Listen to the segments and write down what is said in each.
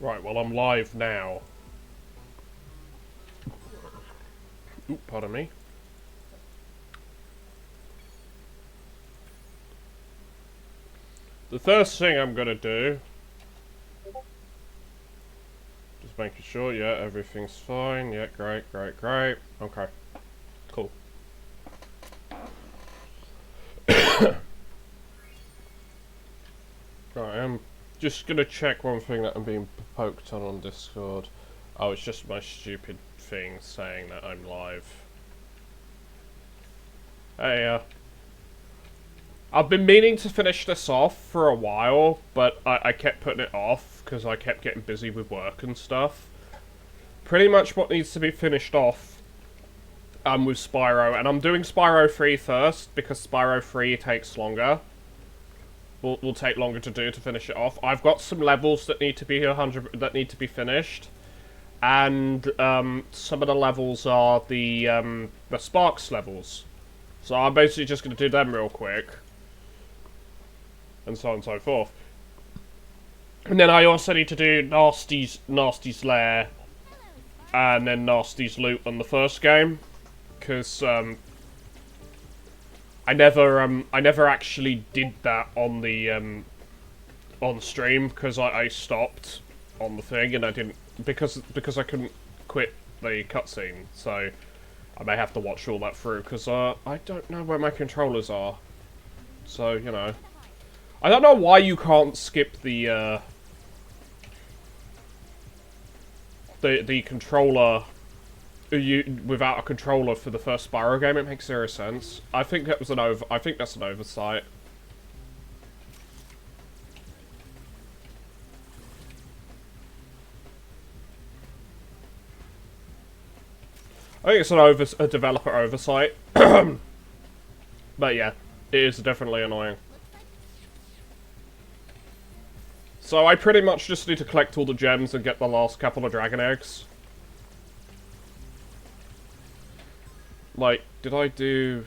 Right, well I'm live now. Oop, pardon me. The first thing I'm gonna do... Just making sure, yeah, everything's fine. Yeah, great. Okay, cool. Right, I'm just gonna check one thing that I'm being poked on Discord. Oh, it's just my stupid thing saying that I'm live. Hey, I've been meaning to finish this off for a while, but I kept putting it off because I kept getting busy with work and stuff. Pretty much what needs to be finished off with Spyro, and I'm doing Spyro 3 first because Spyro 3 takes longer. Will take longer to do to finish it off. I've got some levels that need to be finished, and some of the levels are the Sparks levels. So I'm basically just going to do them real quick, and so on and so forth. And then I also need to do Nasty's Lair, and then Nasty's Loot on the first game, because I never actually did that on the on stream because I stopped on the thing and I didn't because I couldn't quit the cutscene, so I may have to watch all that through because I don't know where my controllers are, so you know. I don't know why you can't skip the controller without a controller for the first Spyro game. It makes zero sense. I think that's an oversight. I think it's a developer oversight. But yeah, it is definitely annoying. So I pretty much just need to collect all the gems and get the last couple of dragon eggs. Like, did I do...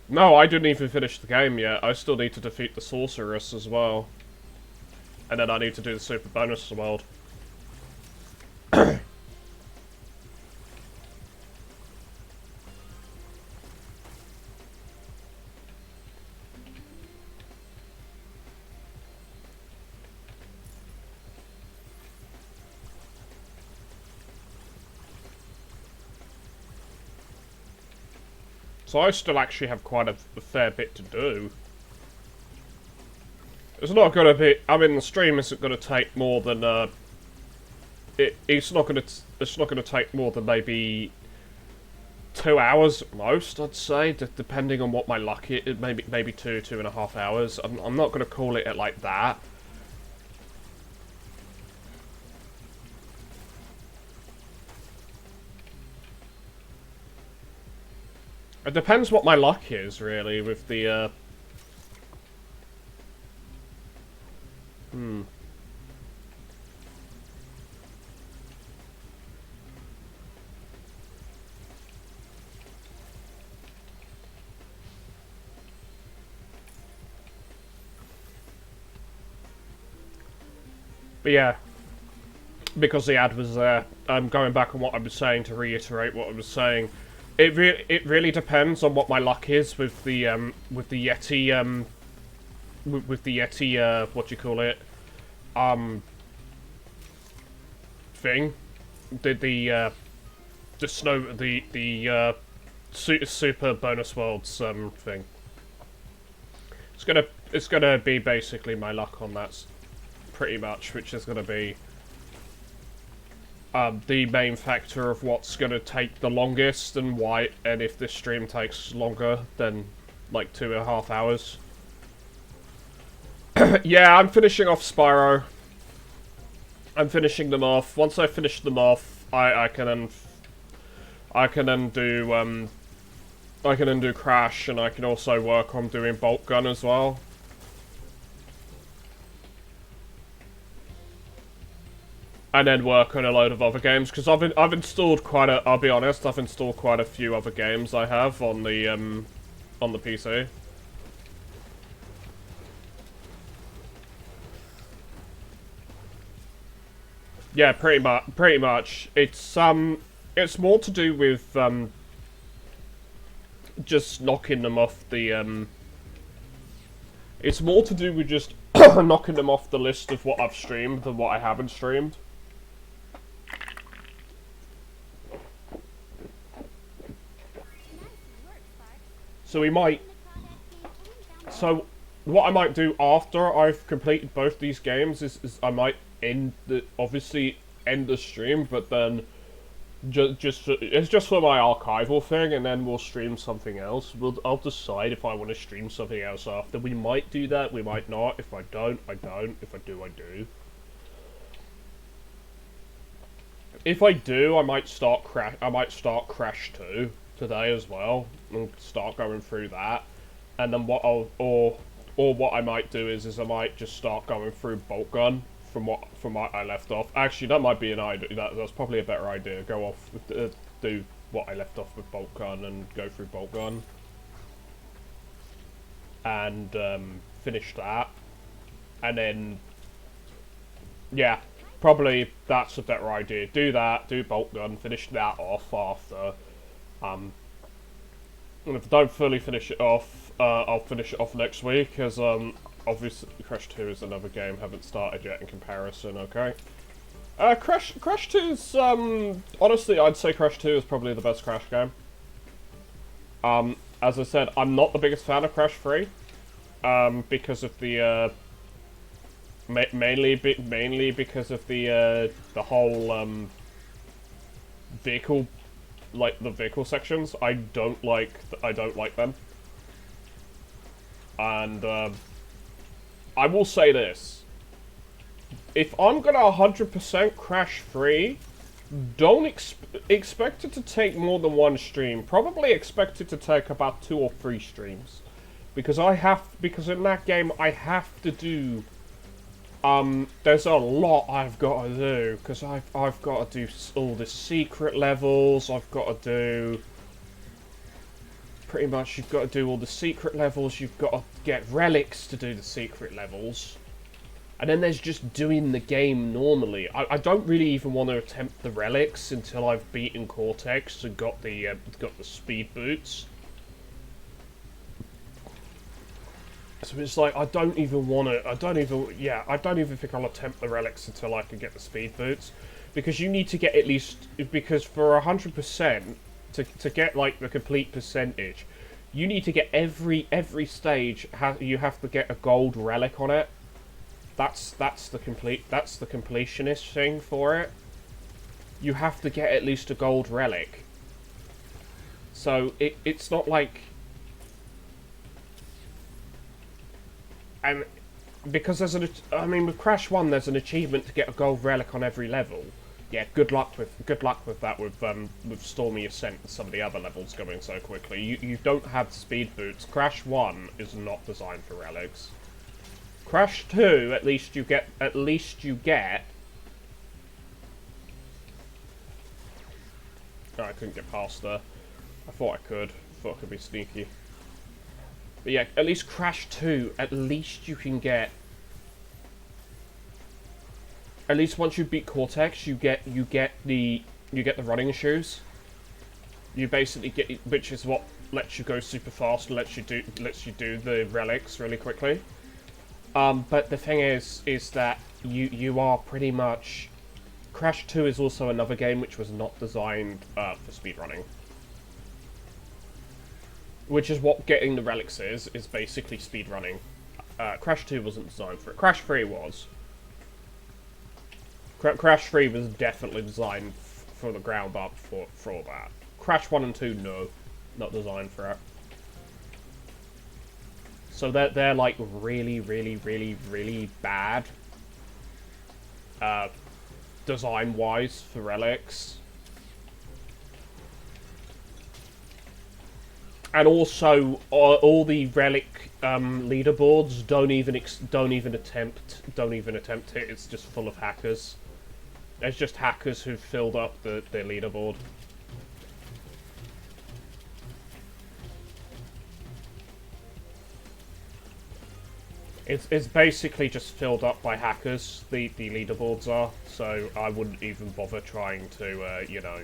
No, I didn't even finish the game yet. I still need to defeat the sorceress as well. And then I need to do the super bonus world. So I still actually have quite a fair bit to do. It's not gonna be... I mean, the stream isn't gonna take more than, it's not gonna take more than maybe 2 hours at most, I'd say, depending on what my luck is. Maybe 2.5 hours. I'm not gonna call it like that. It depends what my luck is, really, with the, But yeah, because the ad was there, I'm going back on what I was saying to reiterate what I was saying. It really depends on what my luck is with the Yeti with the Yeti what do you call it thing, the super bonus worlds thing. It's gonna be basically my luck on that pretty much, which is gonna be the main factor of what's going to take the longest and why, and if this stream takes longer than like 2.5 hours. Yeah, I'm finishing off Spyro. I'm finishing them off. Once I finish them off, I can then do Crash, and I can also work on doing Bolt Gun as well. And then work on a load of other games, because I've installed quite a... I'll be honest, I've installed quite a few other games I have on the PC. Yeah, pretty much. Pretty much. It's more to do with just knocking them off the It's more to do with just knocking them off the list of what I've streamed than what I haven't streamed. So we might. So what I might do after I've completed both these games is I might obviously end the stream, but then it's just for my archival thing, and then we'll stream something else. I'll decide if I want to stream something else after. We might do that, we might not. If I don't, I don't. If I do, I do. If I do, I might start Crash 2 today as well, and start going through that. And then what what I might do is I might just start going through Bolt Gun from what I left off. Actually, that might be an idea. That's probably a better idea. Go off with, do what I left off with Bolt Gun and go through Bolt Gun, and finish that, and then yeah, probably that's a better idea. Do that. Do Bolt Gun. Finish that off after. And if I don't fully finish it off, I'll finish it off next week, because obviously Crash 2 is another game haven't started yet in comparison, okay? Crash 2's, honestly, I'd say Crash 2 is probably the best Crash game. As I said, I'm not the biggest fan of Crash 3, because of the, mainly because of the whole, vehicle, like, the vehicle sections. I don't like them. And, I will say this. If I'm gonna 100% Crash 3, don't expect it to take more than one stream. Probably expect it to take about 2 or 3 streams. Because in that game I have to do, there's a lot I've got to do. Because I've got to do all the secret levels, I've got to do... Pretty much, you've got to do all the secret levels, you've got to get relics to do the secret levels. And then there's just doing the game normally. I don't really even want to attempt the relics until I've beaten Cortex and got the speed boots. So it's like, I don't even think I'll attempt the relics until I can get the speed boots. Because you need to get at least, because for 100%, to get like the complete percentage, you need to get every stage. You have to get a gold relic on it. That's the completionist thing for it. You have to get at least a gold relic. So it's not like, and because there's with Crash 1 there's an achievement to get a gold relic on every level. Yeah, good luck with that with Stormy Ascent and some of the other levels going so quickly. You don't have speed boots. Crash 1 is not designed for relics. Crash 2, at least you get Oh, I couldn't get past there. I thought I could. I thought I could be sneaky. But yeah, at least Crash 2, at least you can get... At least once you beat Cortex, you get the running shoes. You basically get, which is what lets you go super fast and lets you do the relics really quickly. But the thing is that you are pretty much... Crash 2 is also another game which was not designed for speedrunning. Which is what getting the relics is basically speedrunning. Crash 2 wasn't designed for it. Crash 3 was. Crash 3 was definitely designed for the ground up for that. Crash 1 and 2, no. Not designed for it. So they're like really, really, really, really bad. Design-wise for relics. And also, all the relic leaderboards don't even attempt it. It's just full of hackers. There's just hackers who've filled up the leaderboard. It's basically just filled up by hackers. The leaderboards are, so I wouldn't even bother trying to you know,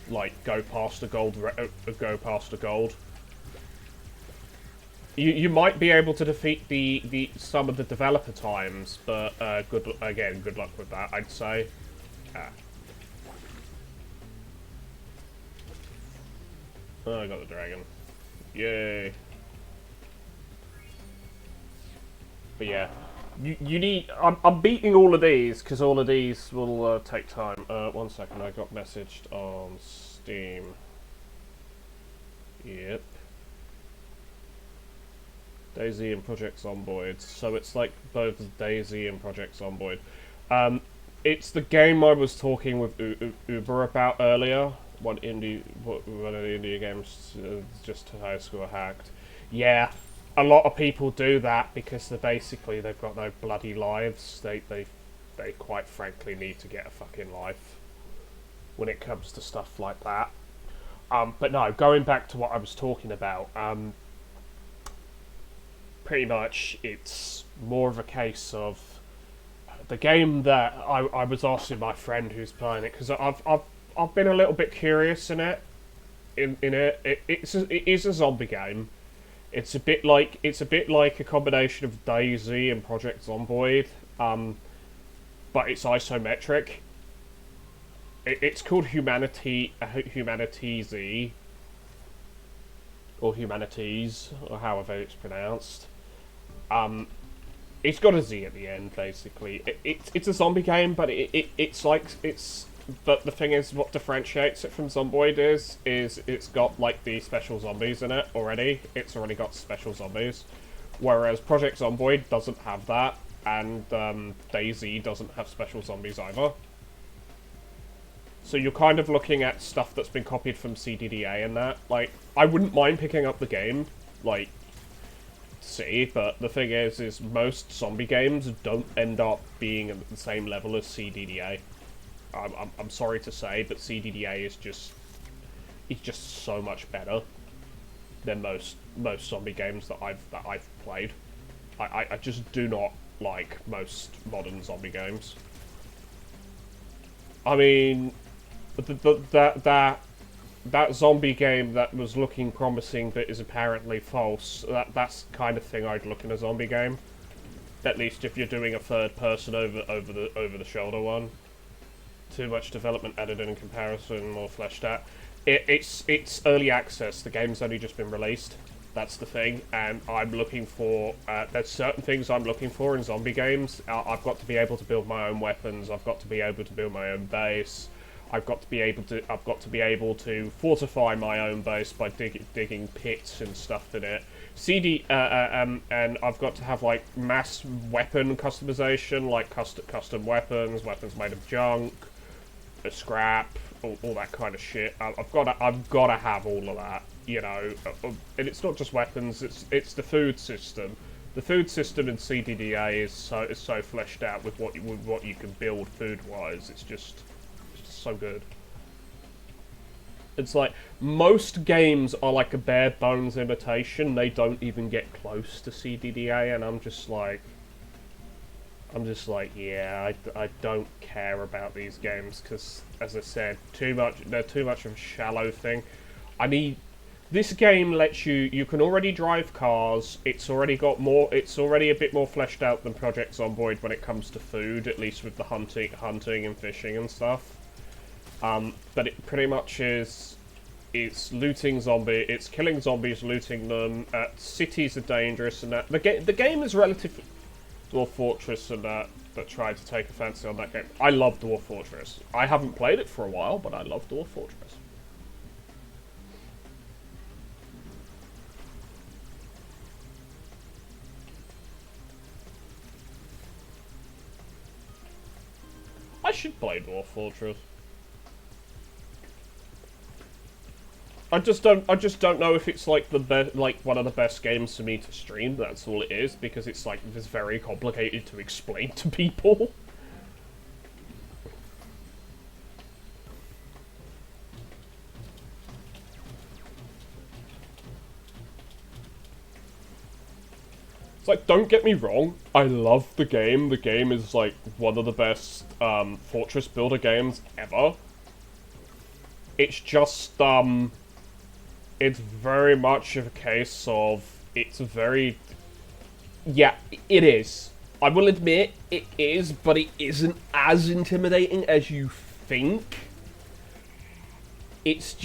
like go past a gold. Go past a gold. You might be able to defeat the some of the developer times, but good luck with that, I'd say. Oh, I got the dragon. Yay. But yeah, you need. I'm beating all of these because all of these will take time. 1 second, I got messaged on Steam. Yep. Daisy and Project Zomboid. So it's like both Daisy and Project Zomboid. It's the game I was talking with Uber about earlier. One of the indie games just high score hacked. Yeah, a lot of people do that because they've got no bloody lives. They quite frankly need to get a fucking life when it comes to stuff like that. But no, going back to what I was talking about. Pretty much, it's more of a case of the game that I was asking my friend who's playing it, because I've been a little bit curious in it. It is a zombie game. It's a bit like a combination of Daisy and Project Zomboid, but it's isometric. It's called Humanities, or Humanities, or however it's pronounced. It's got a Z at the end, basically. It's a zombie game, but but the thing is, what differentiates it from Zomboid is it's got like the special zombies in it already. It's already got special zombies, whereas Project Zomboid doesn't have that, and Daisy doesn't have special zombies either. So you're kind of looking at stuff that's been copied from CDDA and that. Like, I wouldn't mind picking up the game, like, see, but the thing is most zombie games don't end up being at the same level as CDDA. I'm sorry to say, but CDDA is just so much better than most zombie games that I've played. I just do not like most modern zombie games. I mean, that zombie game that was looking promising but is apparently false, that's the kind of thing I'd look in a zombie game. At least if you're doing a third person over the shoulder one. Too much development added in comparison, more fleshed out. It's early access. The game's only just been released. That's the thing, and I'm looking for. There's certain things I'm looking for in zombie games. I've got to be able to build my own weapons. I've got to be able to build my own base. I've got to be able to fortify my own base by digging pits and stuff in it. And I've got to have like mass weapon customization, like custom weapons made of junk, scrap, all that kind of shit. I've got to have all of that, you know. And it's not just weapons; it's the food system. The food system in CDDA is so fleshed out with what you can build food wise. It's just so good. It's like most games are like a bare bones imitation. They don't even get close to CDDA, and I'm just like, yeah, I don't care about these games because, as I said, they're too much of a shallow thing. I need. This game lets you can already drive cars. It's already a bit more fleshed out than Project Zomboid when it comes to food, at least with the hunting and fishing and stuff. But it pretty much is. It's looting it's killing zombies, looting them. Cities are dangerous, and that the game is relative. Dwarf Fortress and that tried to take a fancy on that game. I love Dwarf Fortress. I haven't played it for a while, but I love Dwarf Fortress. I should play Dwarf Fortress. I just don't know if it's like one of the best games for me to stream. That's all it is, because it's like it's very complicated to explain to people. It's like, don't get me wrong, I love the game. The game is like one of the best fortress builder games ever. It's just it's very much of a case of yeah, it is. I will admit it is, but it isn't as intimidating as you think. It's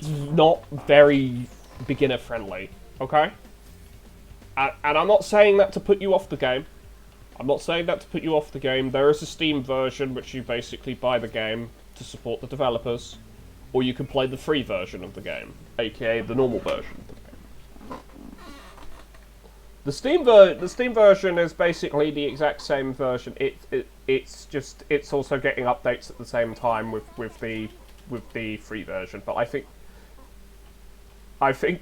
not very beginner friendly, okay? And I'm not saying that to put you off the game. I'm not saying that to put you off the game. There is a Steam version which you basically buy the game to support the developers, or you can play the free version of the game, aka the normal version of the game. The Steam version is basically the exact same version. It's also getting updates at the same time with the free version. But I think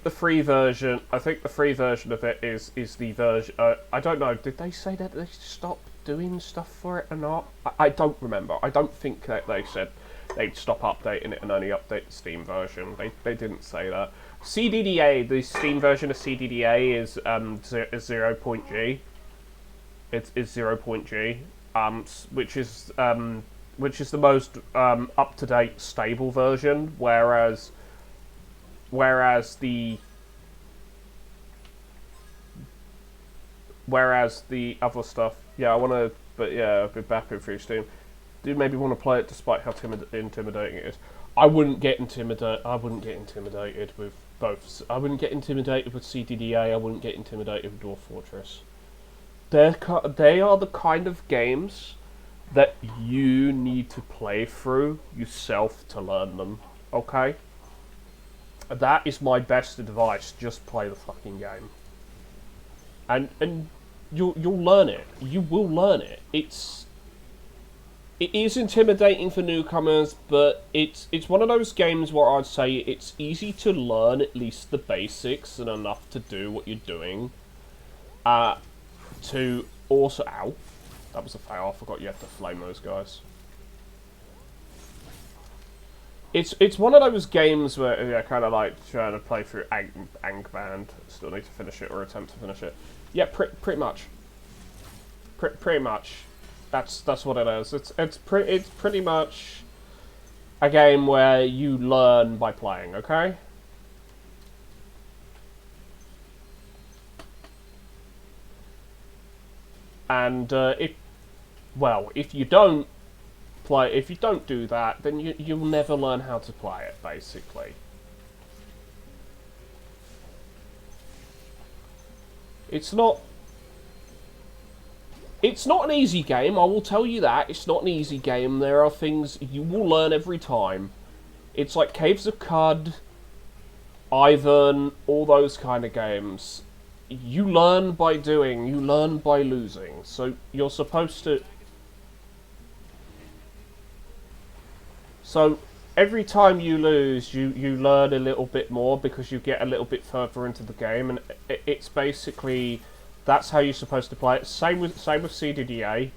the free version of it is the version. I don't know. Did they say that they stopped doing stuff for it or not? I don't remember. I don't think that they said they'd stop updating it and only update the Steam version. They didn't say that. CDDA, the Steam version of CDDA is 0.g. It's 0.g, which is the most up-to-date stable version, whereas the other stuff, yeah, I want to, but yeah, a bit back through Steam. Do maybe want to play it despite how intimidating it is. I wouldn't get intimidated with both. I wouldn't get intimidated with CDDA. I wouldn't get intimidated with Dwarf Fortress. They are the kind of games that you need to play through yourself to learn them. Okay. That is my best advice. Just play the fucking game, and you'll learn it. You will learn it. It is intimidating for newcomers, but it's one of those games where I'd say it's easy to learn at least the basics and enough to do what you're doing. To also, ow, that was a fail. I forgot you had to flame those guys. It's one of those games where yeah, kind of like trying to play through Angband. Still need to finish it or attempt to finish it. Yeah, pretty much. Pretty much. That's what it is. It's pretty much a game where you learn by playing. Okay. And if you don't do that, then you'll never learn how to play it, basically. It's not an easy game, I will tell you that. It's not an easy game. There are things you will learn every time. It's like Caves of Cud, Ivan, all those kind of games. You learn by doing, you learn by losing. So you're supposed to... So every time you lose, you learn a little bit more because you get a little bit further into the game, and it's basically that's how you're supposed to play it. Same with CDDA.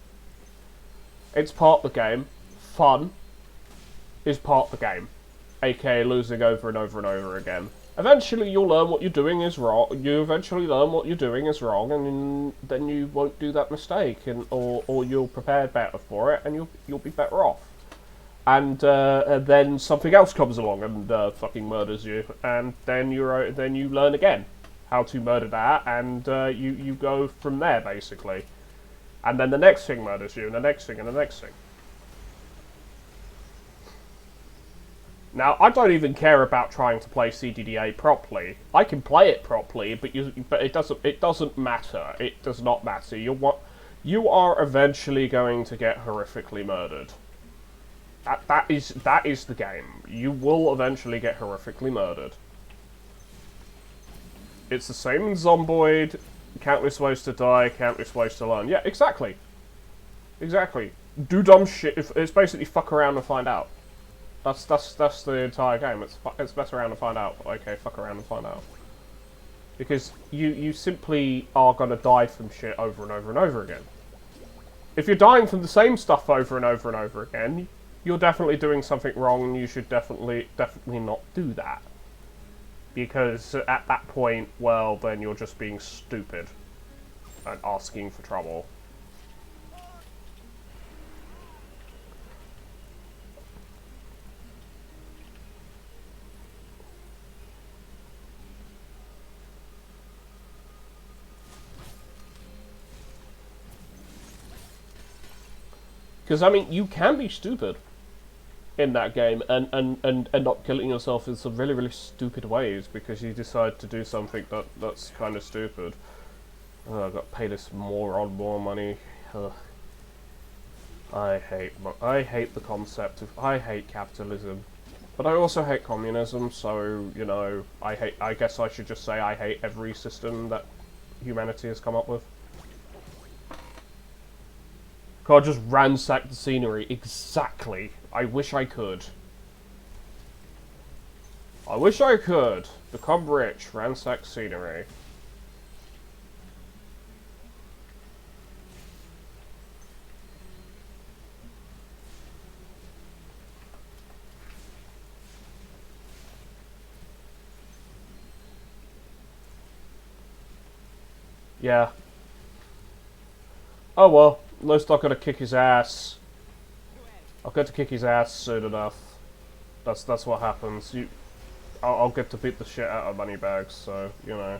It's part of the game. Fun is part of the game, aka losing over and over and over again. Eventually, you'll learn what you're doing is wrong. You eventually learn what you're doing is wrong, and then you won't do that mistake, or you'll prepare better for it, and you'll be better off. And then something else comes along and fucking murders you, and then you learn again how to murder that, and you go from there basically. And then the next thing murders you, and the next thing, and the next thing. Now, I don't even care about trying to play CDDA properly. I can play it properly, but it doesn't matter. It does not matter. You are eventually going to get horrifically murdered. That is the game. You will eventually get horrifically murdered. It's the same in Zomboid. Countless ways to die, countless ways to learn. Yeah, exactly. Exactly. Do dumb shit. It's basically fuck around and find out. That's the entire game. It's mess around and find out. Okay, fuck around and find out. Because you simply are gonna die from shit over and over and over again. If you're dying from the same stuff over and over and over again, you're definitely doing something wrong, and you should definitely not do that. Because at that point, well, then you're just being stupid. and asking for trouble. Because, I mean, you can be stupid in that game and end up killing yourself in some really, really stupid ways because you decide to do something that's kind of stupid. Oh, I've got to pay this moron more money. Ugh. I hate the concept of... I hate capitalism. But I also hate communism, so, you know, I guess I should just say I hate every system that humanity has come up with. Can't just ransack the scenery. Exactly. I wish I could. I wish I could. Become rich, ransack scenery. Yeah. Oh well. At least I've got to kick his ass. I'll get to kick his ass soon enough. That's what happens. I'll get to beat the shit out of Moneybags, so, you know.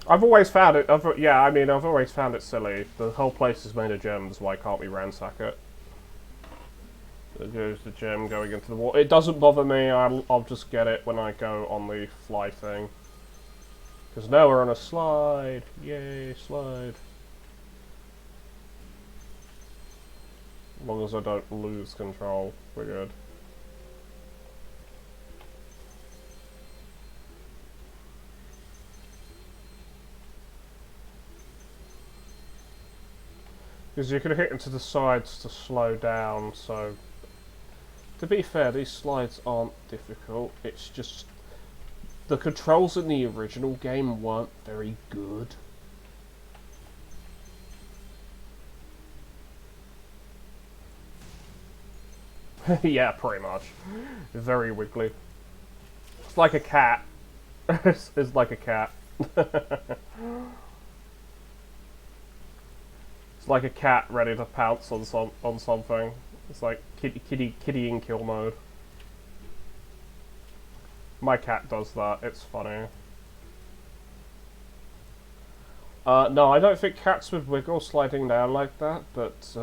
I've always found it, I've always found it silly. The whole place is made of gems, why can't we ransack it? There goes the gem going into the water. It doesn't bother me, I'll just get it when I go on the fly thing. Because now we're on a slide. Yay, slide. As long as I don't lose control, we're good. Because you can hit into the sides to slow down, so... To be fair, these slides aren't difficult, it's just... The controls in the original game weren't very good. Yeah, pretty much. Very wiggly. It's like a cat. It's like a cat. It's like a cat ready to pounce on something. It's like kitty in kill mode. My cat does that. It's funny. No, I don't think cats would wiggle sliding down like that, but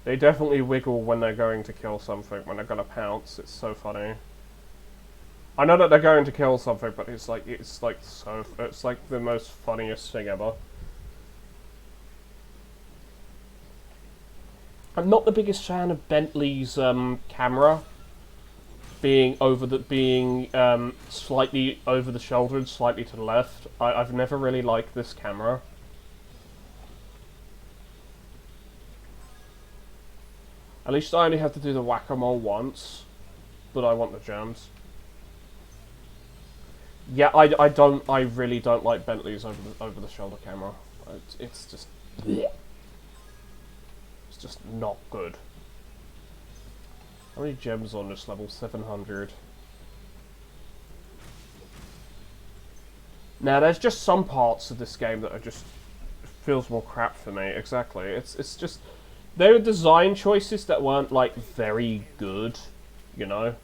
they definitely wiggle when they're going to kill something, when they're gonna pounce. It's so funny. I know that they're going to kill something, but it's like the most funniest thing ever. I'm not the biggest fan of Bentley's camera being slightly over the shoulder and slightly to the left. I've never really liked this camera. At least I only have to do the whack-a-mole once, but I want the gems. Yeah, I really don't like Bentley's over the shoulder camera. It's just bleh. It's just not good. How many gems on this level? 700. Now, there's just some parts of this game that are just feels more crap for me. Exactly. It's just there are design choices that weren't like very good, you know,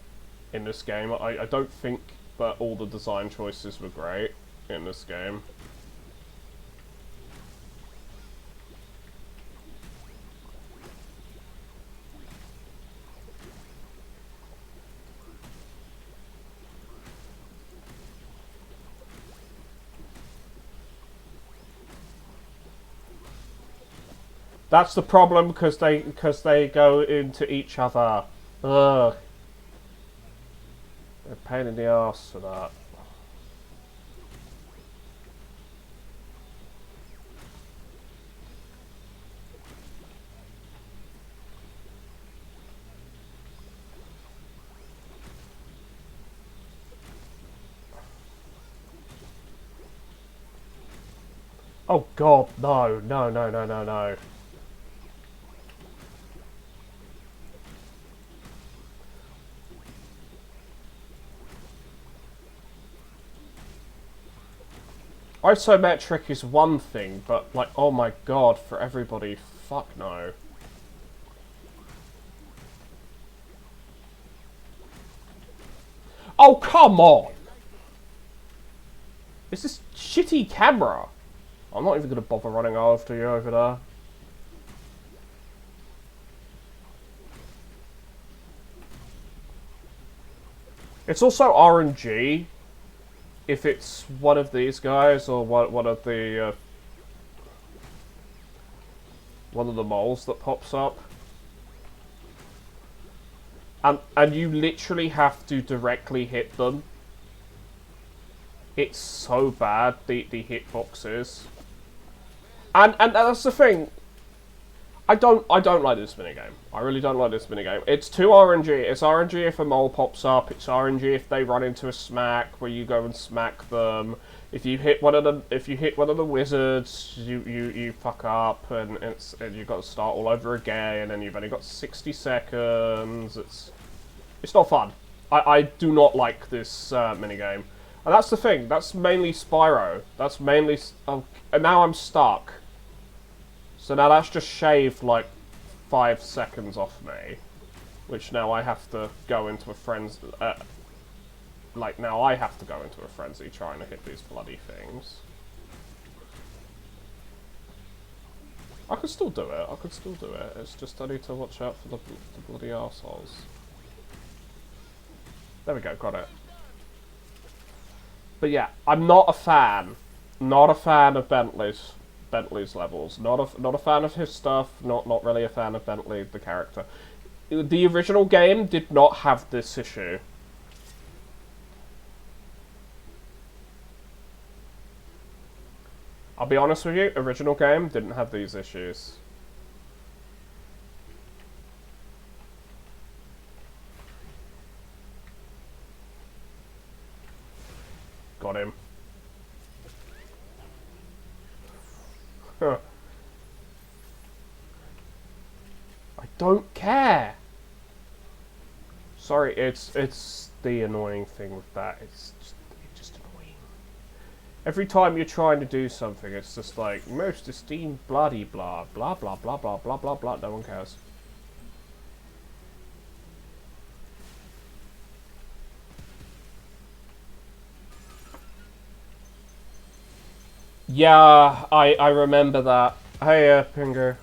in this game. I don't think that all the design choices were great in this game. That's the problem because they go into each other. Ugh. They're a pain in the arse for that. Oh god, no, no, no, no, no, no. Isometric is one thing, but like, oh my god, for everybody, fuck no. Oh, come on! It's this shitty camera. I'm not even going to bother running after you over there. It's also RNG if it's one of these guys or one of the moles that pops up. And you literally have to directly hit them. It's so bad, the hitboxes. And that's the thing. I don't like this minigame. I really don't like this minigame. It's too RNG. It's RNG if a mole pops up. It's RNG if they run into a smack where you go and smack them. If you hit one of the wizards, you fuck up and you've got to start all over again and you've only got 60 seconds. It's not fun. I do not like this minigame. And that's the thing. That's mainly Spyro. That's mainly... Oh, and now I'm stuck. So now that's just shaved like 5 seconds off me. Which now I have to go into a frenzy... like now I have to go into a frenzy trying to hit these bloody things. I can still do it. I can still do it. It's just I need to watch out for the bloody arseholes. There we go. Got it. But yeah, I'm not a fan. Not a fan of Bentley's levels. Not a fan of his stuff. Not really a fan of Bentley, the character. The original game did not have this issue. I'll be honest with you, original game didn't have these issues. Got him. Huh. I don't care. Sorry, it's the annoying thing with that. It's just annoying. Every time you're trying to do something, it's just like most esteemed bloody blah blah blah blah blah blah blah blah. No one cares. Yeah, I remember that. Hey, Pinger.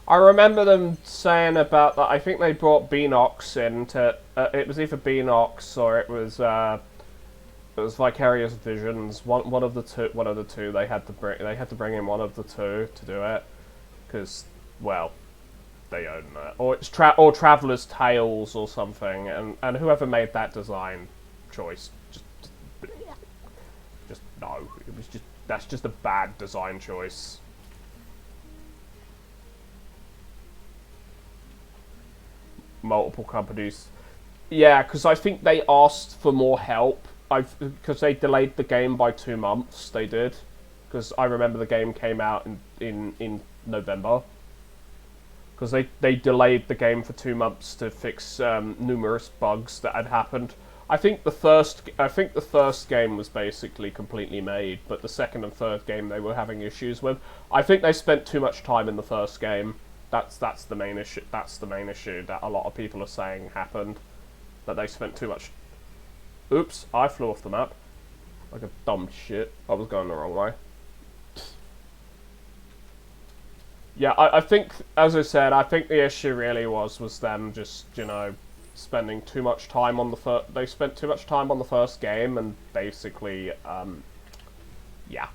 I remember them saying about that. I think they brought Beanox in to. It was either Beanox or it was Vicarious Visions. One of the two. One of the two. They had to bring in one of the two to do it, because well, they own that. Or it's Traveller's Tales or something. And whoever made that design choice just no. It was that's just a bad design choice. Multiple companies. Yeah, because I think they asked for more help. Because they delayed the game by 2 months. They did, because I remember the game came out in November. Because they delayed the game for 2 months to fix numerous bugs that had happened. I think the first game was basically completely made, but the second and third game they were having issues with. I think they spent too much time in the first game. That's the main issue. That's the main issue that a lot of people are saying happened. That they spent too much. Oops! I flew off the map like a dumb shit. I was going the wrong way. Yeah, I think, as I said, I think the issue really was them just, you know, spending too much time on the they spent too much time on the first game and basically, yeah.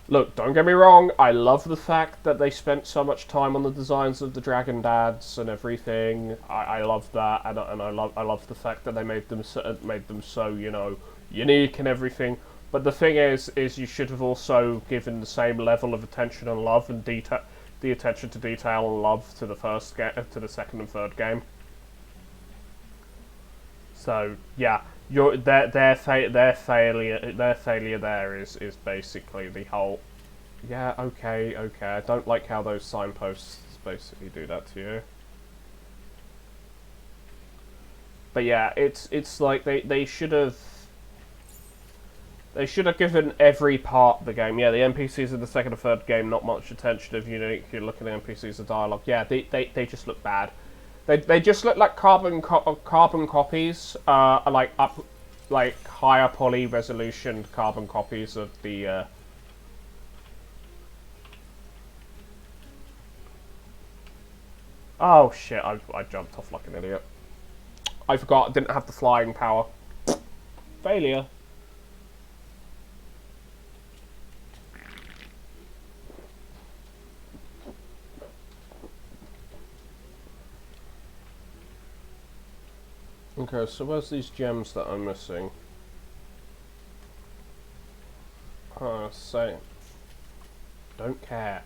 Look, don't get me wrong, I love the fact that they spent so much time on the designs of the Dragon Dads and everything. I love that, and I love the fact that they made them so, you know, unique and everything. But the thing is you should have also given the same level of attention and love and detail, the attention to detail and love to the second and third game. So yeah, their failure there is basically the whole. Yeah, okay, okay. I don't like how those signposts basically do that to you. But yeah, it's like they should have. They should have given every part of the game. Yeah, the NPCs in the second or third game, not much attention if you look at the NPCs of dialogue. Yeah, they just look bad. They just look like carbon copies, like higher poly resolution carbon copies of the. Oh shit! I jumped off like an idiot. I forgot I didn't have the flying power. Failure. Okay, so where's these gems that I'm missing? Say. Don't care.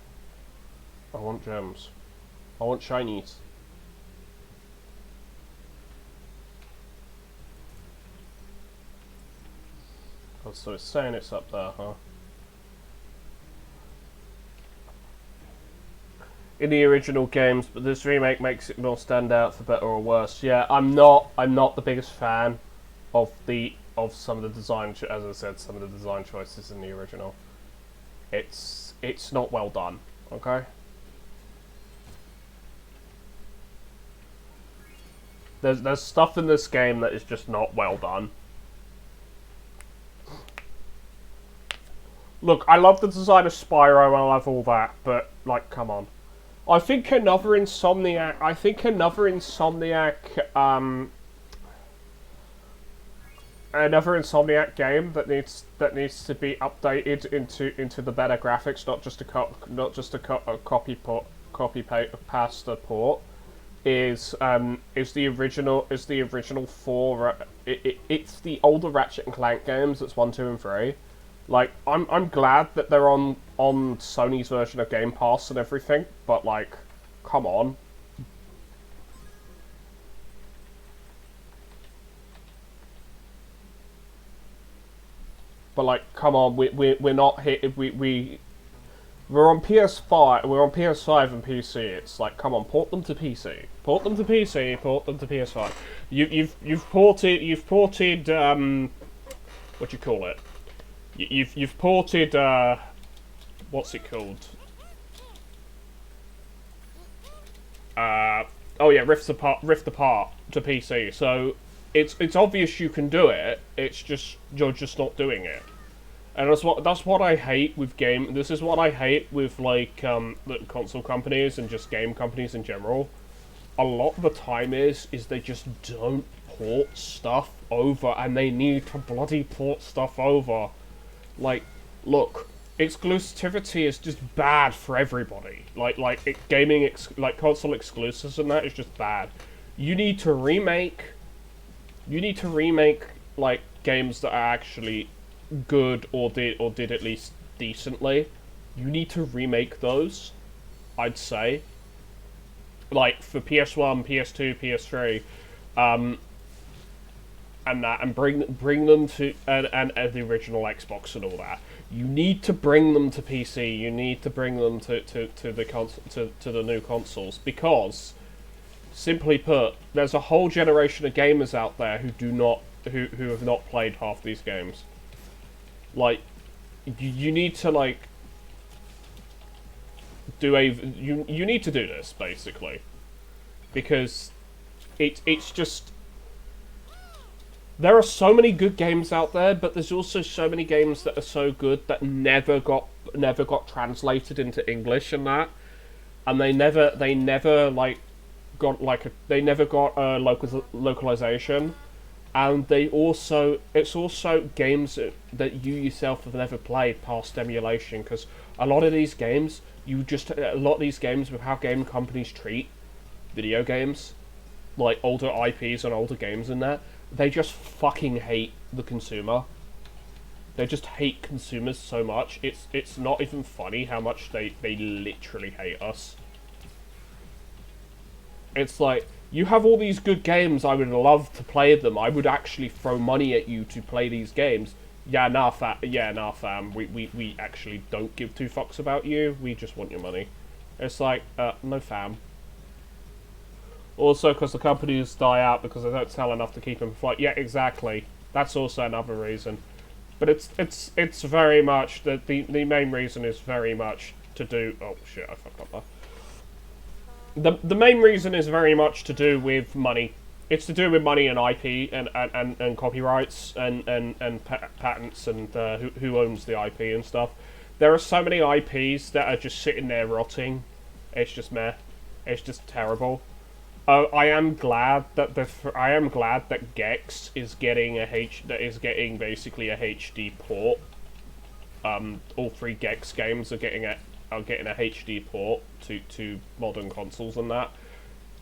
I want gems. I want shinies. Oh, so it's saying it's up there, huh? In the original games, but this remake makes it more stand out for better or worse. Yeah, I'm not the biggest fan of some of the design, as I said, some of the design choices in the original. It's not well done, okay? There's stuff in this game that is just not well done. Look, I love the design of Spyro and I love all that, but like, come on. I think another Insomniac game that needs to be updated into the better graphics, not just a copy pasta port. Is the original four. It's the older Ratchet and Clank games. That's 1, 2, and 3. Like, I'm glad that they're on Sony's version of Game Pass and everything, but like, come on. But like, come on, we're not here. We're on PS5. We're on PS5 and PC. It's like, come on, port them to PC. Port them to PC. Port them to PS5. You've ported what do you call it? You've ported what's it called? Oh yeah, Rift Apart to PC. So it's obvious you can do it. It's just you're just not doing it. And that's what I hate with game. This is what I hate with like the console companies and just game companies in general. A lot of the time is they just don't port stuff over, and they need to bloody port stuff over. Like, look, exclusivity is just bad for everybody. Like console exclusives and that is just bad. You need to remake like games that are actually good or did at least decently. You need to remake those, I'd say. Like for PS1, PS2, PS3, and bring them to and the original Xbox and all that. You need to bring them to PC. You need to bring them to the new consoles, because, simply put, there's a whole generation of gamers out there who have not played half these games. Like, you need to like you need to do this basically, because it's just. There are so many good games out there, but there's also so many games that are so good that never got translated into English and that, and they never got a localization, and it's also games that you yourself have never played past emulation, because a lot of these games with how game companies treat video games, like older IPs and older games and that. They just fucking hate the consumer. They just hate consumers so much. It's not even funny how much they literally hate us. It's like, You have all these good games, I would love to play them. I would actually throw money at you to play these games. Yeah, nah, fam. We actually don't give two fucks about you. We just want your money. It's like, no fam. Also, because the companies die out because they don't sell enough to keep them afloat. Yeah, exactly. That's also another reason. But it's very much, the main reason is very much to do... Oh, shit, I fucked up there. The main reason is very much to do with money. It's to do with money and IP and copyrights and patents and who owns the IP and stuff. There are so many IPs that are just sitting there rotting. It's just meh. It's just terrible. I am glad that Gex is getting basically a HD port. All three Gex games are getting a HD port to modern consoles and that.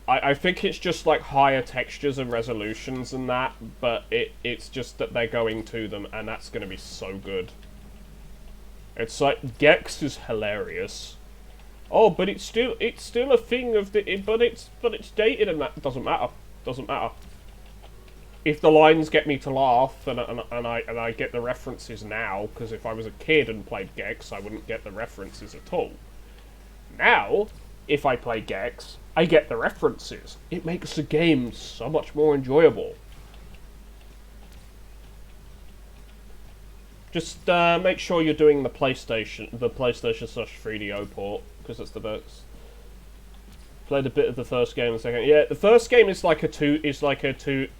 I think it's just like higher textures and resolutions and that, but it's just that they're going to them, and that's going to be so good. It's like Gex is hilarious. Oh, but it's still a thing of but it's dated and that doesn't matter. Doesn't matter. If the lines get me to laugh and I get the references now, because if I was a kid and played Gex, I wouldn't get the references at all. Now, if I play Gex, I get the references. It makes the game so much more enjoyable. Just make sure you're doing the PlayStation / 3DO port, because it's the best. Played a bit of the first game and the second. Yeah, the first game is like a 2D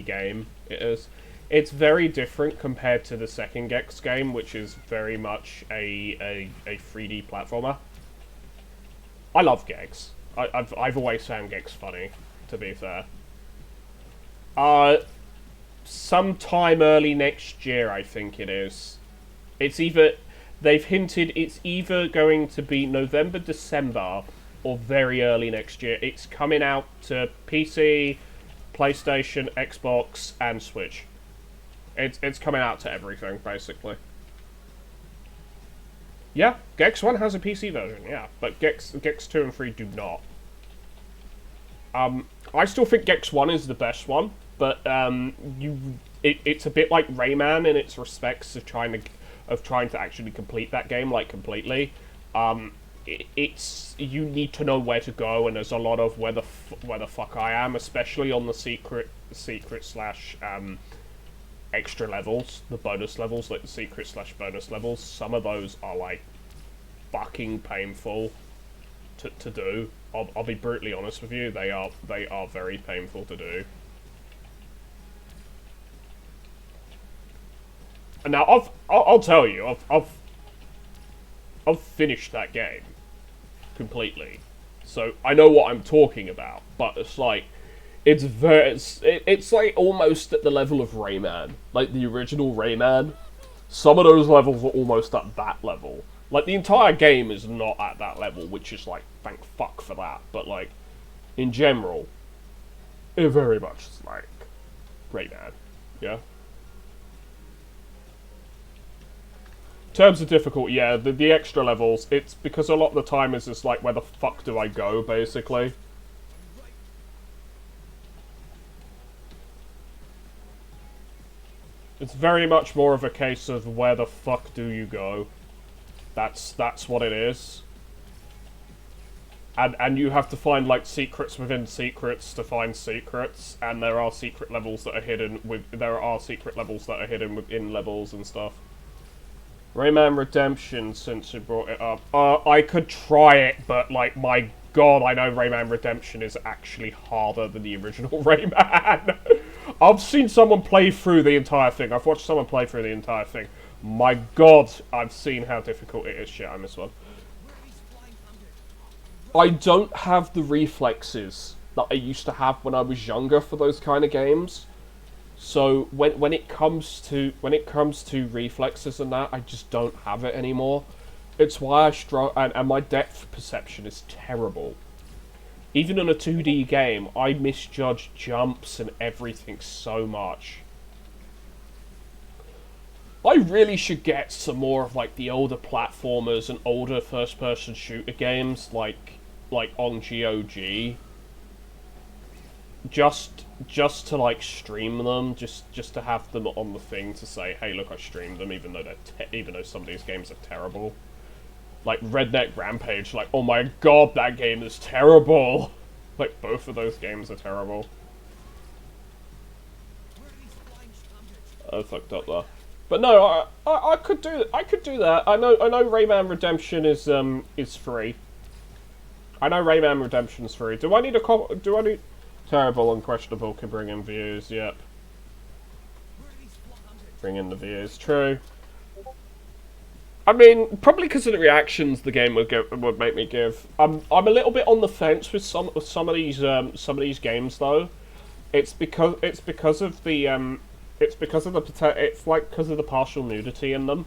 game. It is. It's very different compared to the second Gex game, which is very much a 3D platformer. I love Gex. I've always found Gex funny, to be fair. Sometime early next year, I think it is. They've hinted it's either going to be November, December, or very early next year. It's coming out to PC, PlayStation, Xbox, and Switch. It's coming out to everything, basically. Yeah, Gex 1 has a PC version, yeah, but Gex 2 and 3 do not. I still think Gex 1 is the best one, but it's a bit like Rayman in its respects of trying to actually complete that game, like, completely. You need to know where to go, and there's a lot of where the fuck I am, especially on the secret / extra levels, the bonus levels, like the secret / bonus levels. Some of those are like fucking painful to do. I'll be brutally honest with you. They are very painful to do. And now I'll tell you, I've finished that game completely, so I know what I'm talking about. But it's like, it's like almost at the level of Rayman, like the original Rayman. Some of those levels are almost at that level. Like, the entire game is not at that level, which is like, thank fuck for that. But like, in general, it very much is like Rayman, yeah. In terms of difficulty, yeah, the extra levels, it's because a lot of the time is just like, where the fuck do I go, basically. It's very much more of a case of where the fuck do you go. That's what it is. And you have to find, like, secrets within secrets to find secrets, and there are secret levels that are hidden within levels and stuff. Rayman Redemption, since you brought it up. I could try it, but, like, my god, I know Rayman Redemption is actually harder than the original Rayman. I've seen someone play through the entire thing. I've watched someone play through the entire thing. My god, I've seen how difficult it is. Shit, I missed one. I don't have the reflexes that I used to have when I was younger for those kind of games. So when it comes to reflexes and that, I just don't have it anymore. It's why I struggle, and my depth perception is terrible. Even in a 2D game, I misjudge jumps and everything so much. I really should get some more of, like, the older platformers and older first-person shooter games, like like on GOG, just to like stream them, just to have them on the thing to say, hey, look, I streamed them, even though some of these games are terrible. Like Redneck Rampage, like, oh my god, that game is terrible. Like, both of those games are terrible. I fucked up there. But no, I could do that. I know Rayman Redemption is free. I know Rayman Redemption's free. Do I need terrible and questionable can bring in views? Yep. Bring in the views. True. I mean, probably because of the reactions the game would make me give. I'm a little bit on the fence with some of these games though. It's because of the partial nudity in them.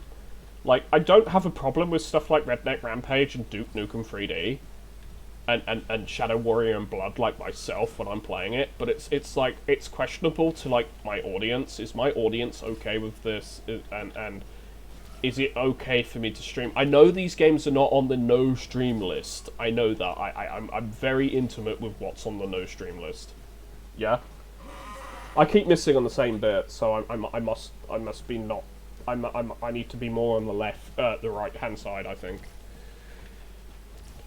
Like, I don't have a problem with stuff like Redneck Rampage and Duke Nukem 3D, and Shadow Warrior and Blood like myself when I'm playing it. But it's like, it's questionable to like my audience. Is my audience okay with this? And is it okay for me to stream? I know these games are not on the no stream list. I know that. I'm very intimate with what's on the no stream list. Yeah. I keep missing on the same bit, so I must be not. I need to be more on the left, the right hand side. I think.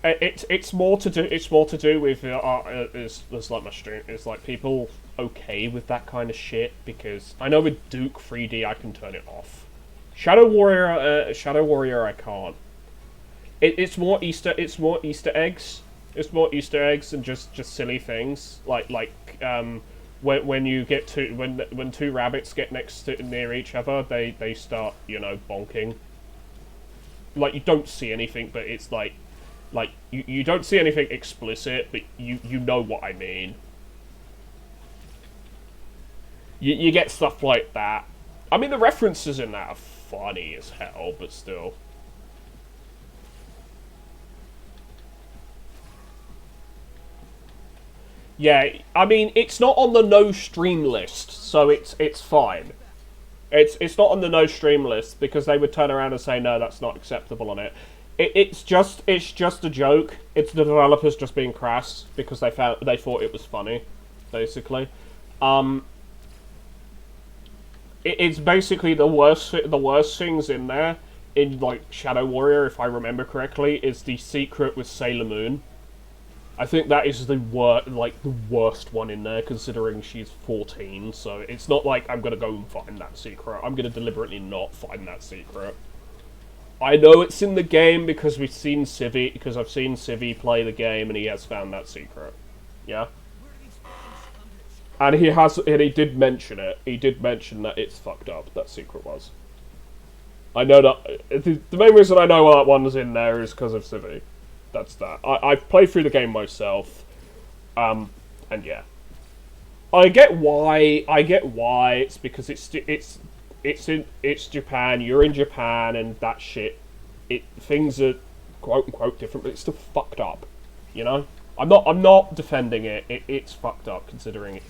It's more to do with is like my stream. It's like people okay with that kind of shit, because I know with Duke 3D I can turn it off. Shadow Warrior, I can't. It's more Easter eggs. It's more Easter eggs and just silly things like when you get to when two rabbits get near each other, they start, you know, bonking. Like, you don't see anything, but it's like you don't see anything explicit, but you know what I mean. You get stuff like that. I mean, the references in that are funny as hell, but still. Yeah, I mean, it's not on the no stream list, so it's fine. It's not on the no stream list because they would turn around and say, no, that's not acceptable on it. It's just a joke. It's the developers just being crass because they thought it was funny, basically. It's basically the worst things in there, in like Shadow Warrior, if I remember correctly, is the secret with Sailor Moon. I think that is the worst one in there, considering she's 14. So it's not like I'm gonna go and find that secret. I'm gonna deliberately not find that secret. I know it's in the game because I've seen Civvy play the game, and he has found that secret. Yeah. And he did mention it. He did mention that it's fucked up, that secret was. I know that. The main reason I know that one's in there is because of Civvy. That's that. I've played through the game myself. And yeah. I get why. It's because it's Japan, you're in Japan, and that shit. Things are quote unquote different, but it's still fucked up. You know? I'm not defending it. It's fucked up considering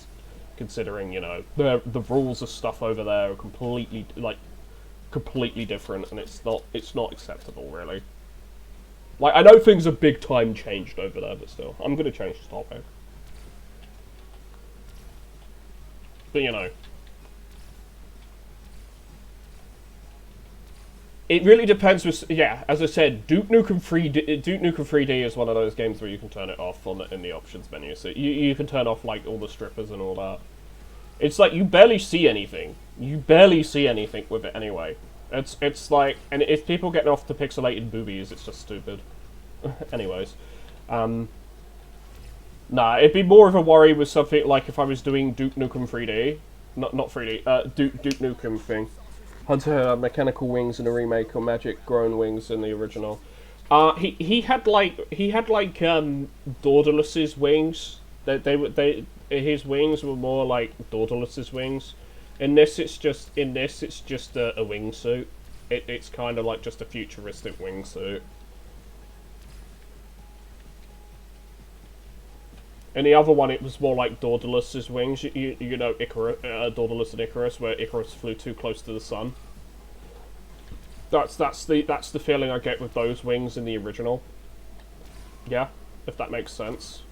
you know, the rules of stuff over there are completely different, and it's not acceptable, really. Like, I know things are big time changed over there, but still, I'm gonna change the topic. But you know, it really depends with, yeah, as I said, Duke Nukem 3D is one of those games where you can turn it off in the options menu. So you can turn off like all the strippers and all that. It's like you barely see anything. You barely see anything with it anyway. It's like, and if people get off the pixelated boobies, it's just stupid. Anyways, nah, it'd be more of a worry with something like if I was doing Duke Nukem 3D, not 3D, Duke Nukem thing. Hunter had mechanical wings in a remake, or magic grown wings in the original. He had Daedalus's wings. His wings were more like Daedalus's wings. In this, it's just a wingsuit. It's kind of like just a futuristic wingsuit. In the other one, it was more like Daedalus's wings. You know, Daedalus and Icarus, where Icarus flew too close to the sun. That's the feeling I get with those wings in the original. Yeah. if that makes sense.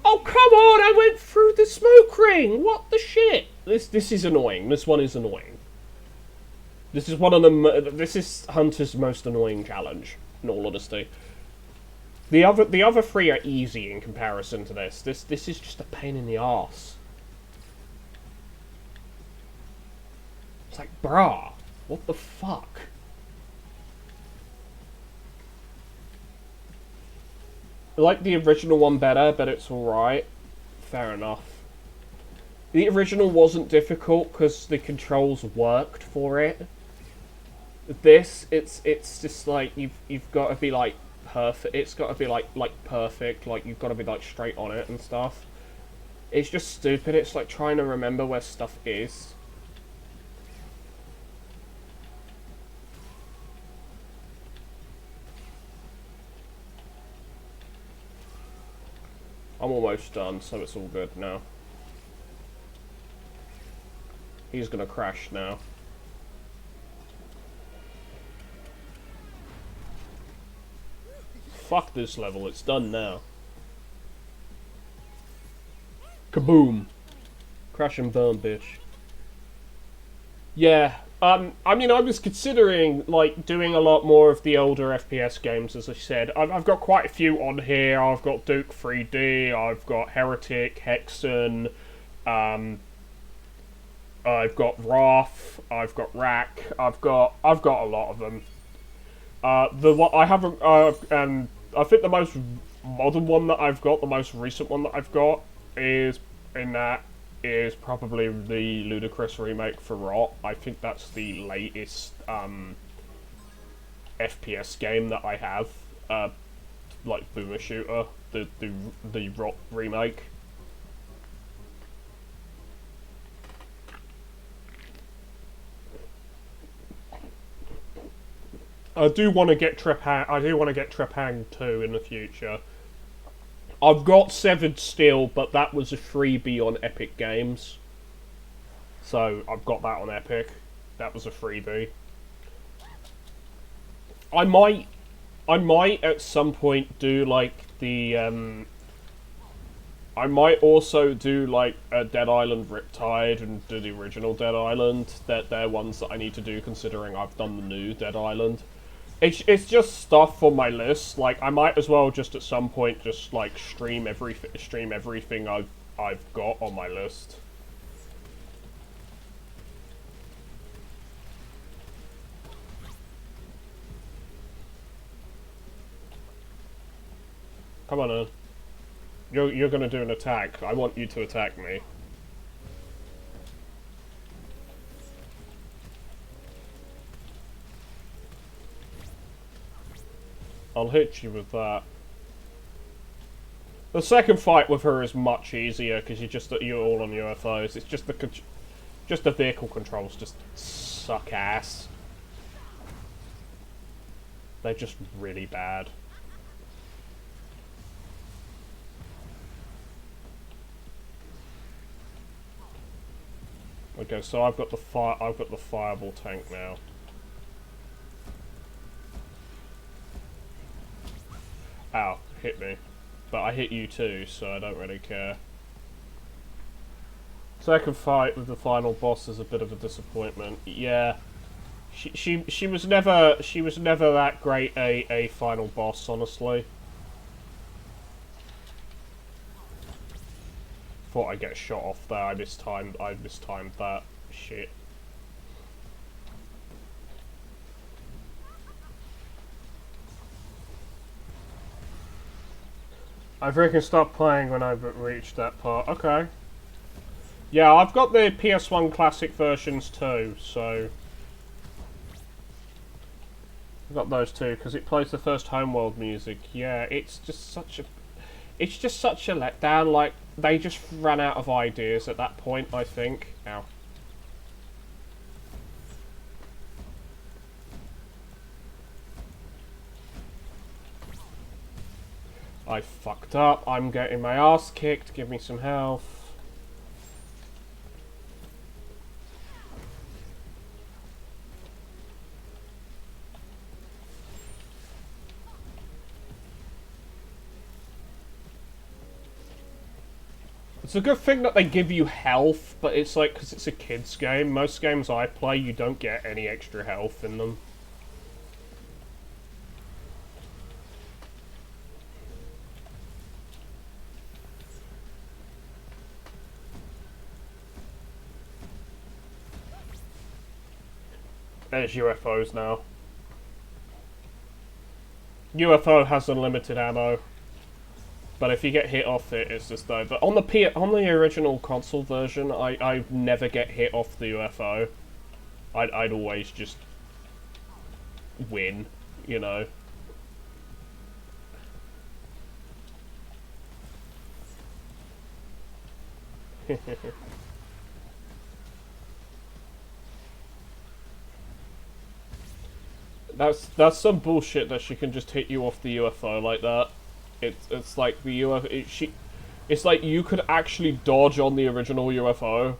Oh, come on! I went through the smoke ring! What the shit? This is annoying. This one is annoying. This is one of the... This is Hunter's most annoying challenge, in all honesty. The other three are easy in comparison to this. This is just a pain in the arse. It's like, brah, what the fuck? I like the original one better, but it's alright. Fair enough. The original wasn't difficult because the controls worked for it. This, it's just like you've got to be like perfect. It's got to be like perfect. Like you've got to be like straight on it and stuff. It's just stupid. It's like trying to remember where stuff is. I'm almost done, so it's all good now. He's gonna crash now. Fuck this level, it's done now. Kaboom. Crash and burn, bitch. Yeah, I mean, I was considering, like, doing a lot more of the older FPS games, as I said. I've got quite a few on here. I've got Duke 3D, I've got Heretic, Hexen, I've got Wrath, I've got Rack, I've got a lot of them. I haven't, I think the most modern one that I've got, the most recent one that I've got, is probably the Ludicrous remake for Rot. I think that's the latest FPS game that I have, like Boomer Shooter, the Rot remake. I do want to get Trepang 2 in the future. I've got Severed Steel, but that was a freebie on Epic Games. So, I've got that on Epic. That was a freebie. I might at some point do, like, the, I might also do, like, a Dead Island Riptide and do the original Dead Island. They're ones that I need to do, considering I've done the new Dead Island. It's just stuff on my list. Like, I might as well just at some point just like stream everything I've got on my list. Come on, Ed. You're gonna do an attack. I want you to attack me. I'll hit you with that. The second fight with her is much easier because you're all on UFOs. It's just the vehicle controls just suck ass. They're just really bad. Okay, so I've got the fireball tank now. Ow, hit me. But I hit you too, so I don't really care. Second fight with the final boss is a bit of a disappointment. Yeah. She was never that great a final boss, honestly. Thought I'd get shot off there. I mistimed that. Shit. I freaking stopped playing when I reached that part. Okay. Yeah, I've got the PS1 classic versions too, so... I've got those too, because it plays the first Homeworld music. Yeah, it's just such a letdown. Like, they just ran out of ideas at that point, I think. Ow. I fucked up. I'm getting my ass kicked. Give me some health. It's a good thing that they give you health, but it's like, because it's a kid's game, most games I play, you don't get any extra health in them. There's UFOs now. UFO has unlimited ammo. But if you get hit off it, it's just though. But on the original console version, I never get hit off the UFO. I'd always just win, you know. That's some bullshit that she can just hit you off the UFO like that. It's like the UFO. It's like you could actually dodge on the original UFO.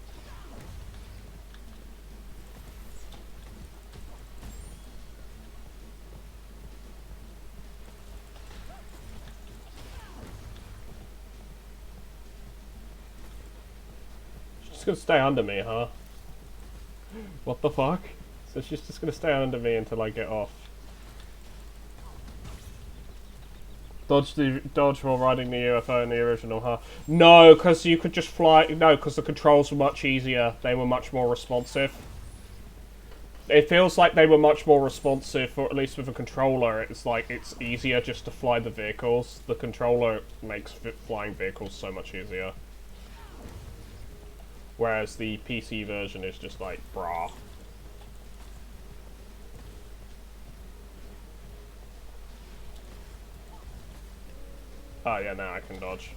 She's just gonna stay under me, huh? What the fuck? So she's just gonna stay under me until I get off. Dodge while riding the UFO in the original, huh? No, because you could just fly. No, because the controls were much easier. They were much more responsive. It feels like they were much more responsive, or at least with a controller. It's like it's easier just to fly the vehicles. The controller makes flying vehicles so much easier. Whereas the PC version is just like, brah. Oh yeah, now I can dodge.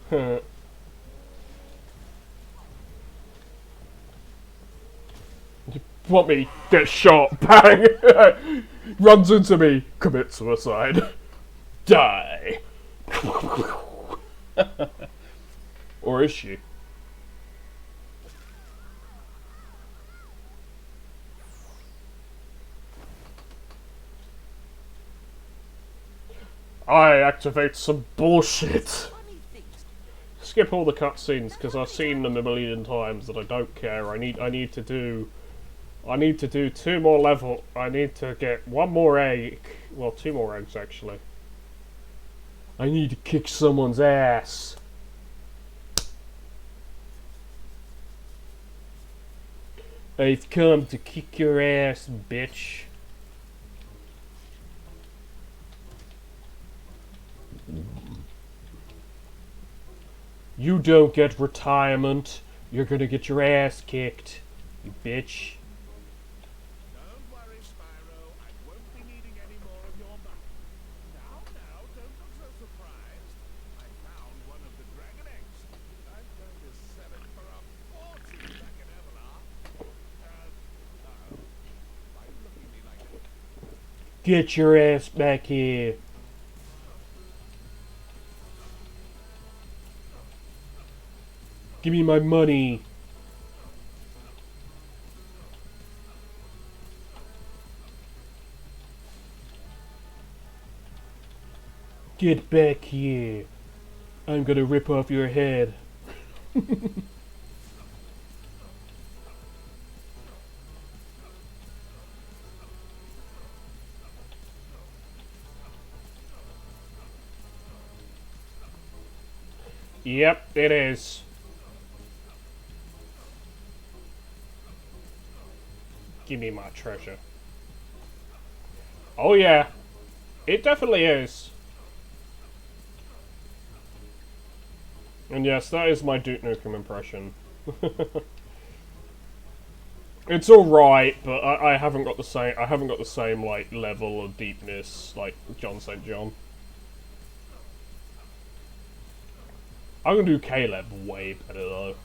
You want me? Get shot! Bang! Runs into me. Commit suicide. Die! Or is she? I activate some bullshit. Skip all the cutscenes because I've seen them a million times and I don't care. I need to do 2 more level. I need to get 1 more egg. Well, 2 more eggs actually. I need to kick someone's ass. I've come to kick your ass, bitch. You don't get retirement. You're gonna get your ass kicked, you bitch. Don't worry, Spyro. I won't be needing any more of your money. Now, don't look so surprised. I found one of the dragon eggs. I'm going to sell it for a fortune back in Evelar. Why are you looking at me like that? Get your ass back here. Give me my money. Get back here. I'm gonna rip off your head. Yep, it is. Give me my treasure. Oh yeah, it definitely is. And yes, that is my Duke Nukem impression. It's alright, but I haven't got the same. I haven't got the same like level of deepness like John St. John. I'm gonna do Caleb way better though.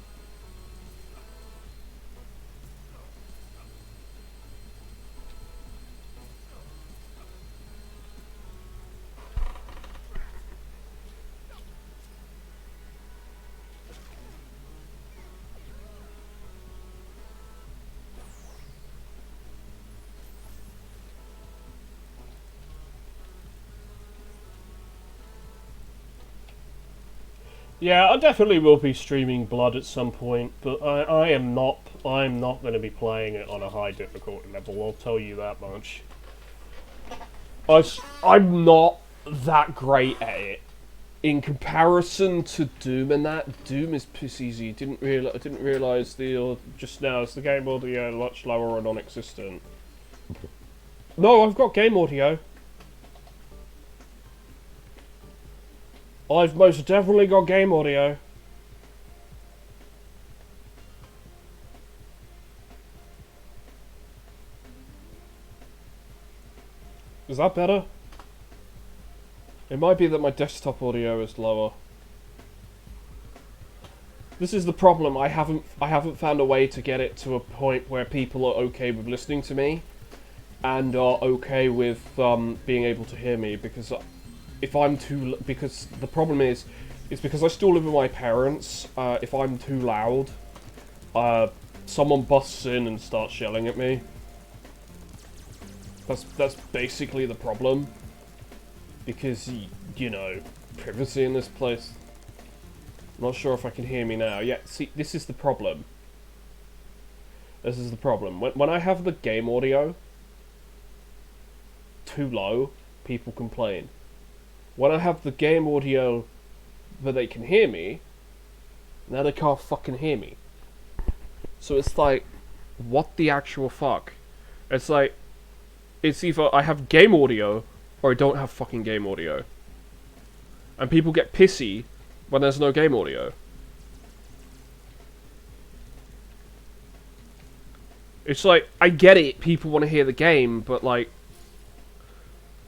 Yeah, I definitely will be streaming Blood at some point, but I'm not going to be playing it on a high difficulty level, I'll tell you that much. I'm not that great at it. In comparison to Doom and that, Doom is piss easy. I didn't realize just now is the game audio much lower or non-existent. No, I've got game audio. I've most definitely got game audio. Is that better? It might be that my desktop audio is lower. This is the problem. I haven't found a way to get it to a point where people are okay with listening to me, and are okay with being able to hear me. Because because the problem is because I still live with my parents. If I'm too loud, someone busts in and starts yelling at me. That's basically the problem. Because, you know, privacy in this place. I'm not sure if I can hear me now. Yeah, see, this is the problem. This is the problem. When I have the game audio too low, people complain. When I have the game audio where they can hear me, now they can't fucking hear me. So it's like, what the actual fuck? It's like, it's either I have game audio or I don't have fucking game audio. And people get pissy when there's no game audio. It's like, I get it, people want to hear the game, but like,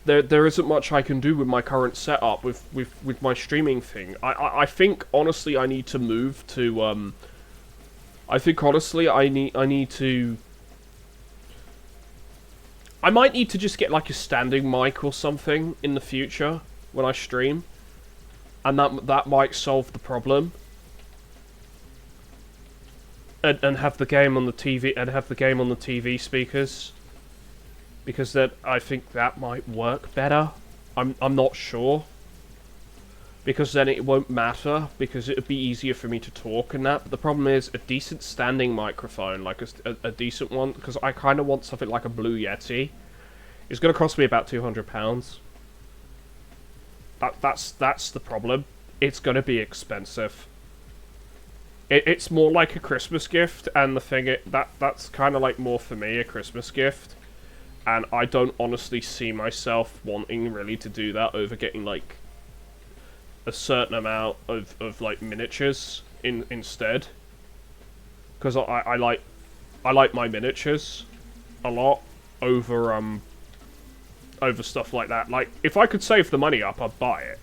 there isn't much I can do with my current setup with my streaming thing. I think honestly I need to move to I think honestly I need to I might need to just get like a standing mic or something in the future when I stream, and that might solve the problem. And have the game on the TV speakers, because then I think that might work better. I'm not sure, because then it won't matter, because it'd be easier for me to talk and that. But the problem is a decent standing microphone, like a decent one, because I kind of want something like a Blue Yeti. It's going to cost me about £200. That's the problem. It's going to be expensive. It's more like a Christmas gift, and the thing that's kind of like more for me a Christmas gift, and I don't honestly see myself wanting really to do that over getting like a certain amount of like miniatures instead, because I like my miniatures a lot over stuff like that. Like, if I could save the money up, I'd buy it.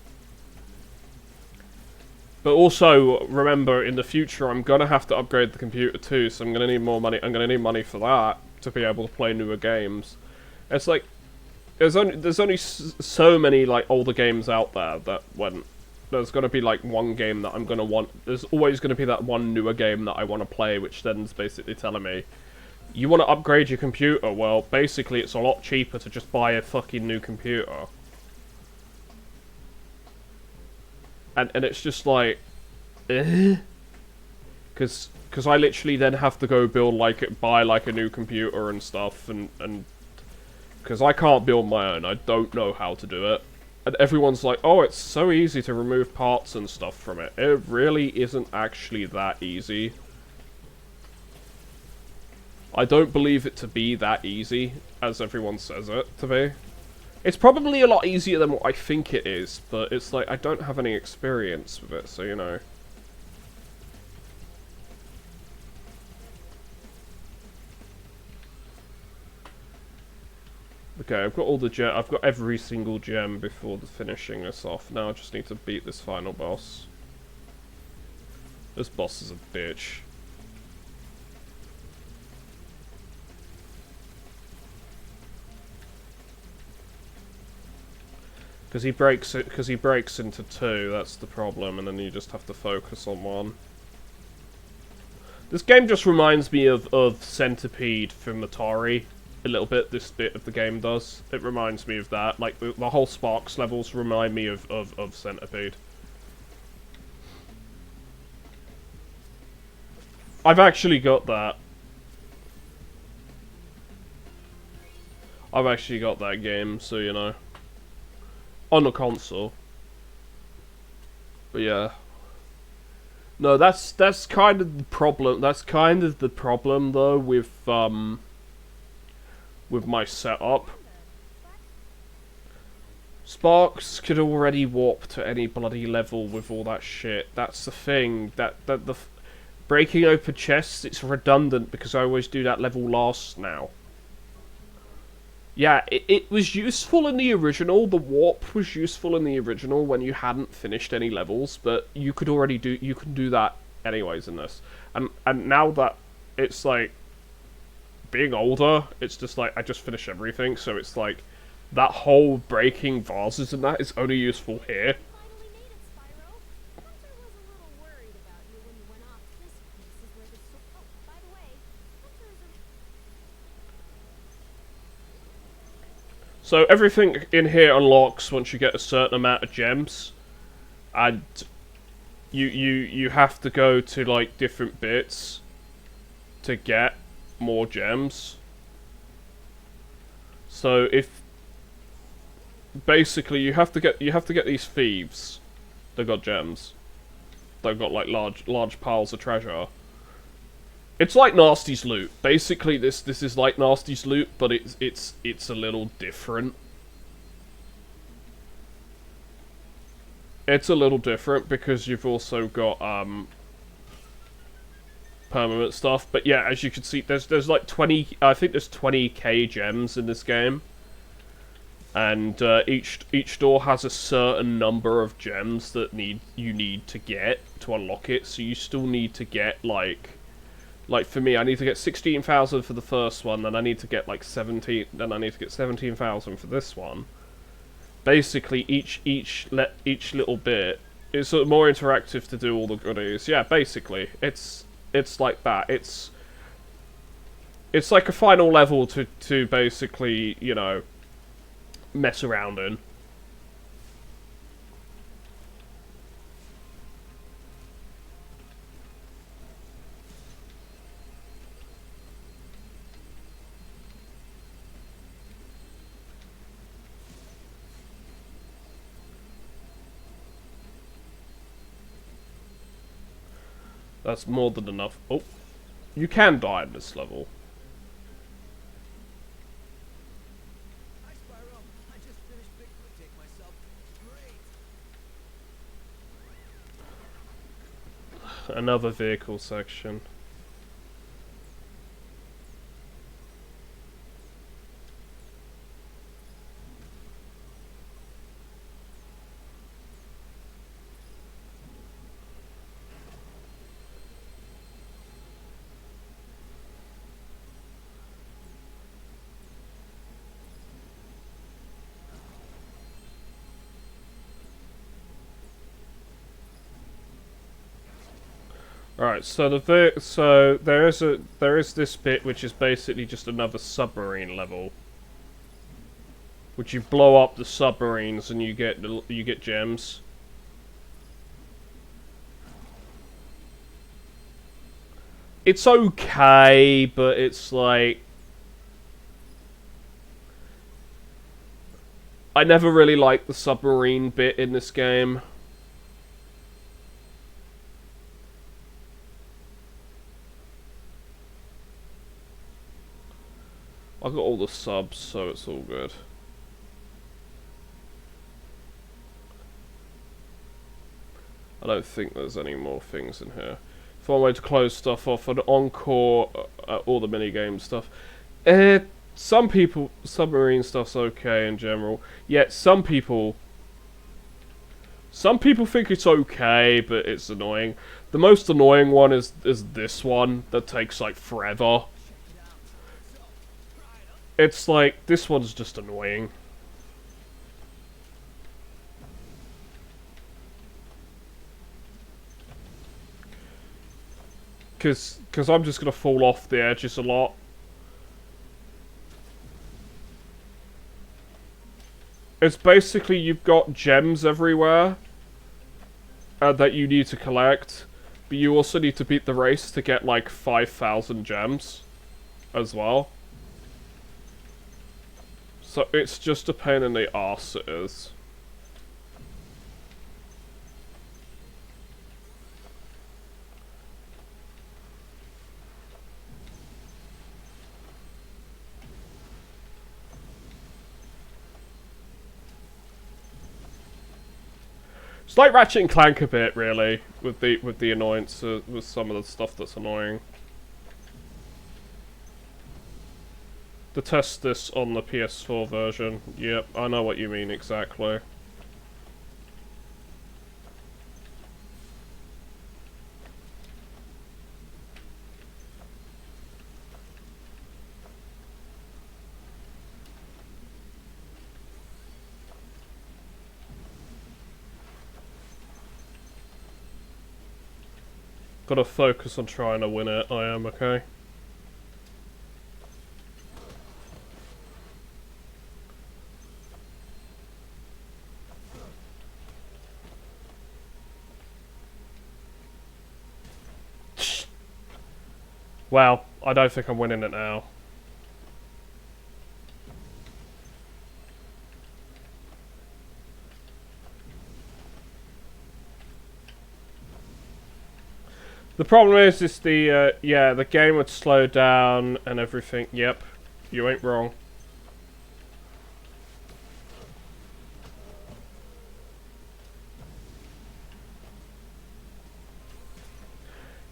But also, remember, in the future, I'm gonna have to upgrade the computer too, so I'm gonna need more money. I'm gonna need money for that to be able to play newer games. It's like, there's only so many like older games out there that when there's gonna be like one game that I'm gonna want. There's always gonna be that one newer game that I want to play, which then is basically telling me, you want to upgrade your computer? Well, basically, it's a lot cheaper to just buy a fucking new computer. And it's just like, because I literally then have to go buy like a new computer and stuff, and because I can't build my own, I don't know how to do it. And everyone's like, oh, it's so easy to remove parts and stuff from it. It really isn't actually that easy. I don't believe it to be that easy, as everyone says it to be. It's probably a lot easier than what I think it is, but it's like, I don't have any experience with it, so you know. Okay, I've got all the I've got every single gem before finishing this off. Now I just need to beat this final boss. This boss is a bitch. Because he breaks into two, that's the problem, and then you just have to focus on one. This game just reminds me of Centipede from Atari, a little bit, this bit of the game does. It reminds me of that, like the whole Sparks levels remind me of Centipede. I've actually got that. I've actually got that game, so you know. On the console. But yeah. No, that's kind of the problem. That's kind of the problem though with my setup. Sparks could already warp to any bloody level with all that shit. That's the thing. Breaking open chests, it's redundant because I always do that level last now. Yeah, it was useful in the original. The warp was useful in the original when you hadn't finished any levels, but you can do that anyways in this. And now that it's like being older, it's just like I just finish everything, so it's like that whole breaking vases and that is only useful here. Finally made it, Spyro. Hunter was a little worried about you when you went off. This piece is where the Oh, by the way, Hunter is a... So everything in here unlocks once you get a certain amount of gems, and you have to go to like different bits to get more gems. So if basically you have to get these thieves that got gems, they've got like large piles of treasure. It's like Nasty's loot. Basically, this is like Nasty's loot, but it's a little different. It's a little different because you've also got permanent stuff. But yeah, as you can see, there's like 20. I think there's 20k gems in this game, and each door has a certain number of gems that you need to get to unlock it. So you still need to get like for me, I need to get 16,000 for the first one, then I need to get like 17, then I need to get 17,000 for this one. Basically, each little bit is sort of more interactive to do all the goodies. Yeah, basically, it's like that. It's like a final level to basically, you know, mess around in. That's more than enough. Oh, you can die in this level. Hi, Spyro. I just finished Bigfoot Take myself. Great. Another vehicle section. Alright, so there is this bit which is basically just another submarine level, which you blow up the submarines and you get gems. It's okay, but it's like I never really liked the submarine bit in this game. I've got all the subs, so it's all good. I don't think there's any more things in here. If I wanted to close stuff off, an encore, all the minigame stuff. Some people, submarine stuff's okay in general. Yet some people think it's okay, but it's annoying. The most annoying one is this one that takes like forever. It's like, this one's just annoying. Cause I'm just gonna fall off the edges a lot. It's basically you've got gems everywhere that you need to collect, But you also need to beat the race to get like 5,000 gems as well. So it's just a pain in the arse, it is. It's like Ratchet and Clank a bit, really, with the annoyance, with some of the stuff that's annoying. To test this on the PS4 version. Yep, I know what you mean exactly. Gotta focus on trying to win it, I am, okay? Well, I don't think I'm winning it now. The problem is the, yeah, the game would slow down and everything. Yep, you ain't wrong.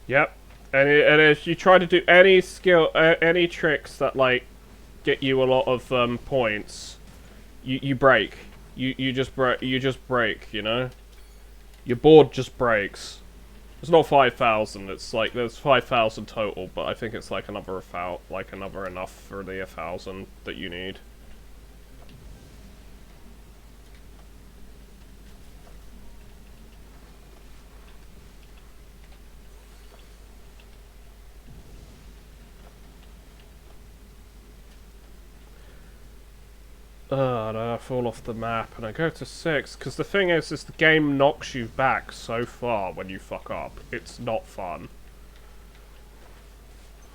Yep, and if you try to do any any tricks that, like, get you a lot of, points, you break. You just break, you know? Your board just breaks. It's not 5,000. It's like there's 5,000 total, but I think it's like another enough for the 1,000 that you need. And I fall off the map and I go to 6, because the thing is the game knocks you back so far when you fuck up. It's not fun.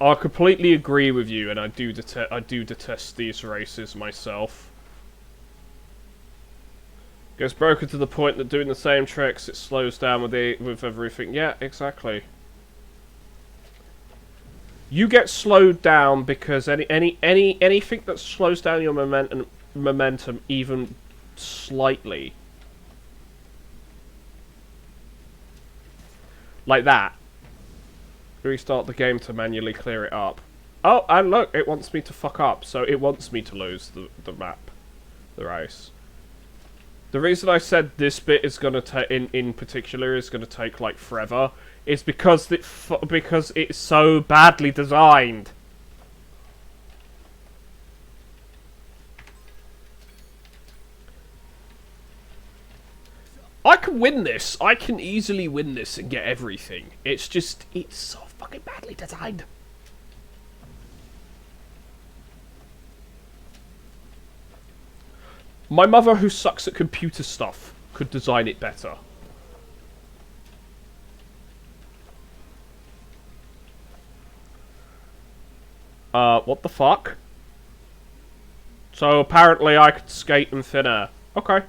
I completely agree with you, and I do detest these races myself. Gets broken to the point that doing the same tricks, it slows down with everything. Yeah, exactly. You get slowed down because anything that slows down your momentum even slightly, like that, restart the game to manually clear it up. Oh, and look, it wants me to fuck up, so it wants me to lose the map, the race. The reason I said this bit is gonna take, in particular, is gonna take like forever, is because it's so badly designed. I can win this. I can easily win this and get everything. It's just, it's so fucking badly designed. My mother, who sucks at computer stuff, could design it better. What the fuck? So apparently I could skate in thin air. Okay.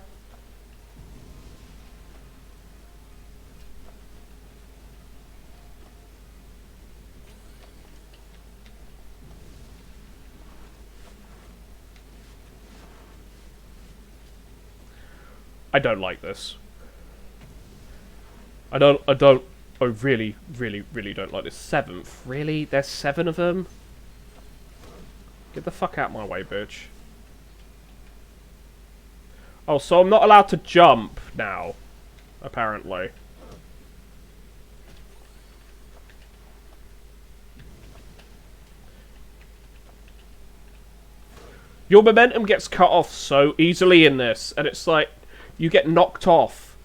I don't like this. I really don't like this. 7th? Really? There's 7 of them? Get the fuck out my way, bitch. Oh, so I'm not allowed to jump now, apparently. Your momentum gets cut off so easily in this, and it's like, you get knocked off.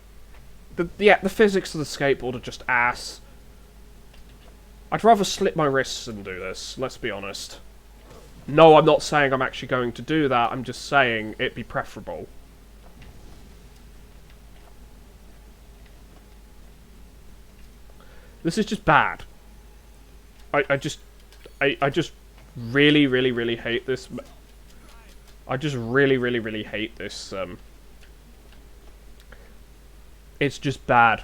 The physics of the skateboard are just ass. I'd rather slit my wrists than do this, let's be honest. No, I'm not saying I'm actually going to do that, I'm just saying it'd be preferable. This is just bad. I just really, really, really hate this. I just really, really, really hate this. It's just bad.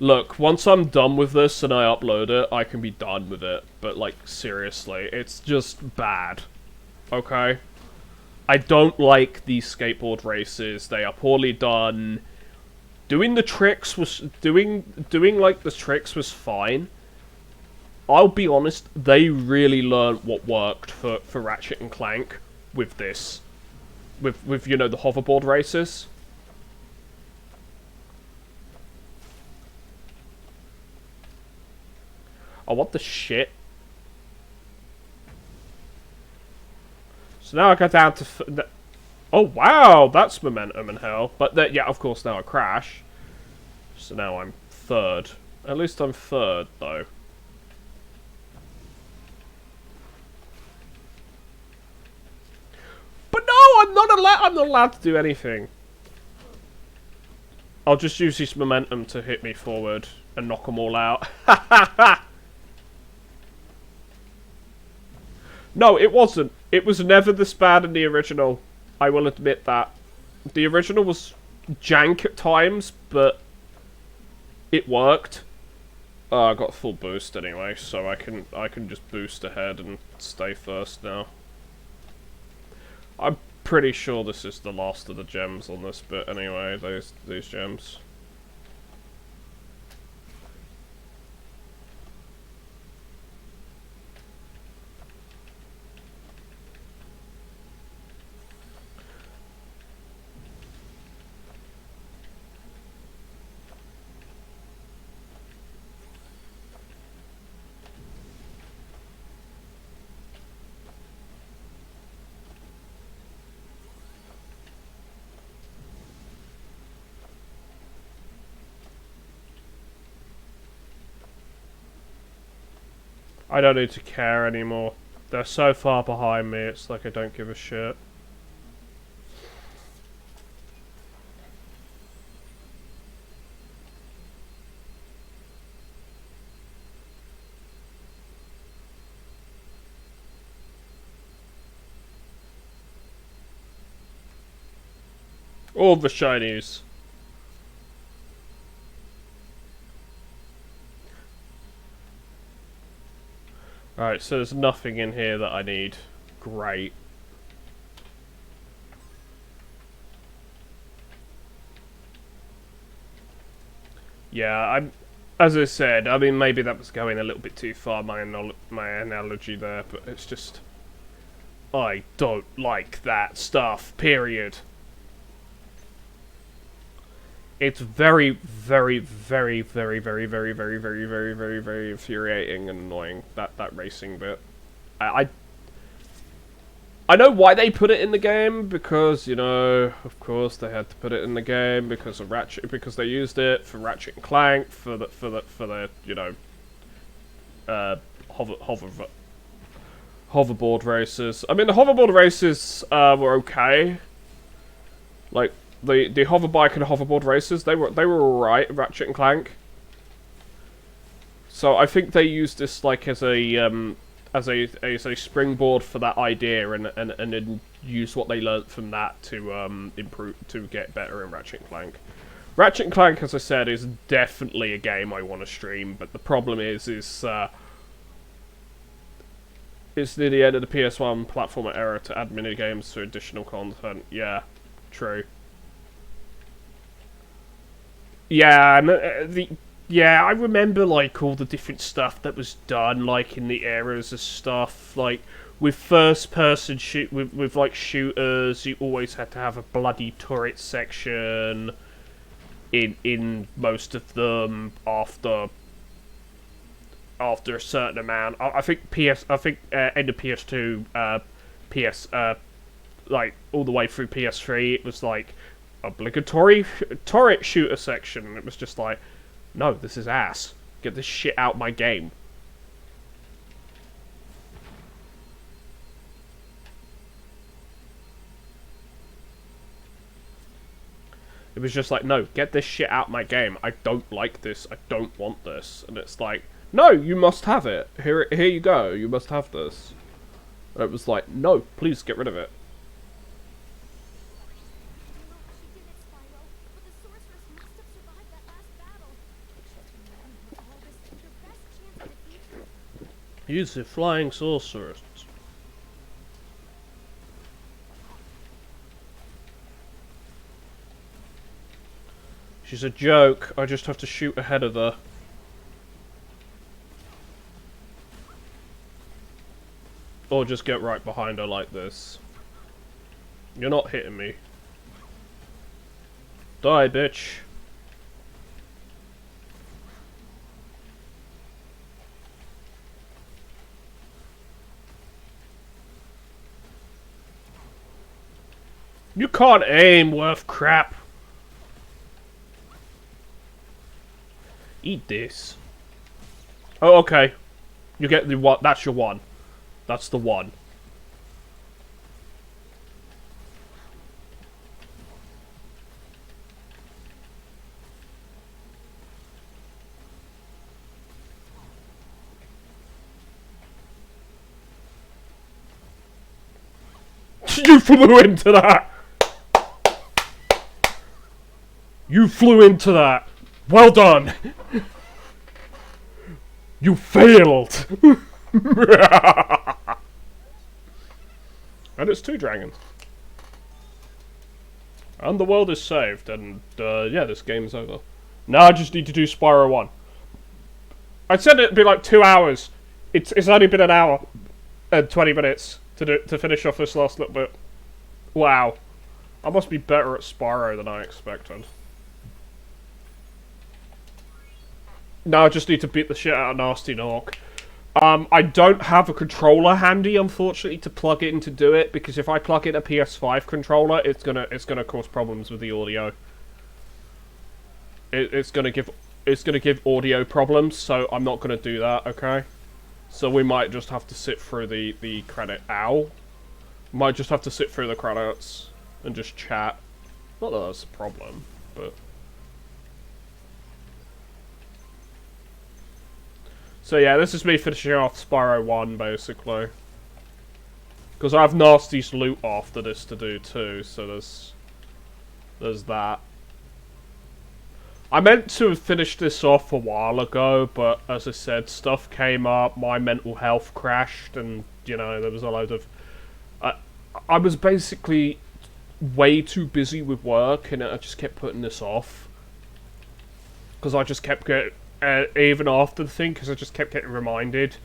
Look, once I'm done with this and I upload it, I can be done with it. But, like, seriously, it's just bad. Okay? I don't like these skateboard races. They are poorly done. Doing the tricks was... Doing like, the tricks was fine. I'll be honest, they really learned what worked for Ratchet and Clank with this. With, you know, the hoverboard races. Oh, what the shit? So now I go down to... Oh, wow! That's momentum in hell. But, yeah, of course, now I crash. So now I'm third. At least I'm third, though. But no! I'm not allowed to do anything. I'll just use this momentum to hit me forward and knock them all out. Ha ha ha! No, it wasn't. It was never this bad in the original. I will admit that. The original was jank at times, but it worked. I got full boost anyway, so I can just boost ahead and stay first now. I'm pretty sure this is the last of the gems on this bit anyway, these gems. I don't need to care anymore. They're so far behind me, it's like I don't give a shit. All the shinies. Alright, so there's nothing in here that I need. Great. Yeah, as I said, I mean, maybe that was going a little bit too far, my analogy there, but it's just... I don't like that stuff, period. It's very, very, very, very, very, very, very, very, very, very, very infuriating and annoying, that racing bit. I know why they put it in the game, because, you know, of course they had to put it in the game because of Ratchet, because they used it for Ratchet and Clank, for the you know, hoverboard races. I mean, the hoverboard races were okay. Like, the hoverbike and hoverboard races, they were alright, Ratchet and Clank. So I think they used this like as a springboard for that idea, and then use what they learnt from that to improve, to get better in Ratchet and Clank. Ratchet and Clank, as I said, is definitely a game I want to stream, but the problem is it's near the end of the PS1 platformer era to add minigames to additional content. Yeah, true. Yeah, and I remember like all the different stuff that was done, like in the eras of stuff, like with first-person with like shooters. You always had to have a bloody turret section in most of them after a certain amount. I think end of PS2, like all the way through PS3, it was like obligatory turret shooter section, and it was just like, no, this is ass. Get this shit out my game. It was just like, no, get this shit out of my game. I don't like this. I don't want this. And it's like, no, you must have it. Here you go. You must have this. And it was like, no, please get rid of it. She did it, Spyro, but the sorceress must have survived that last battle. She's been giving her all this and her best chance at the future. Use the flying sorceress. She's a joke. I just have to shoot ahead of her. Or just get right behind her like this. You're not hitting me. Die, bitch. You can't aim, worth crap. Eat this. Oh, okay. You get the one. That's your one. That's the one. You flew into that! You flew into that! Well done! You failed! And it's 2 dragons. And the world is saved, and yeah, this game's over. Now I just need to do Spyro 1. I said it'd be like 2 hours. It's only been an hour and 20 minutes to finish off this last little bit. Wow. I must be better at Spyro than I expected. Now I just need to beat the shit out of Nasty Nork. I don't have a controller handy, unfortunately, to plug it in to do it, because if I plug in a PS5 controller, it's gonna cause problems with the audio. It's gonna give audio problems, so I'm not gonna do that, okay? So we might just have to sit through the credit. Ow. Might just have to sit through the credits and just chat. Not that that's a problem, but. So yeah, this is me finishing off Spyro 1, basically. Because I have Nasty's loot after this to do too, so there's that. I meant to have finished this off a while ago, but as I said, stuff came up, my mental health crashed, and, you know, there was a load of... I was basically way too busy with work, and I just kept putting this off. Because I just kept getting... even after the thing, because I just kept getting reminded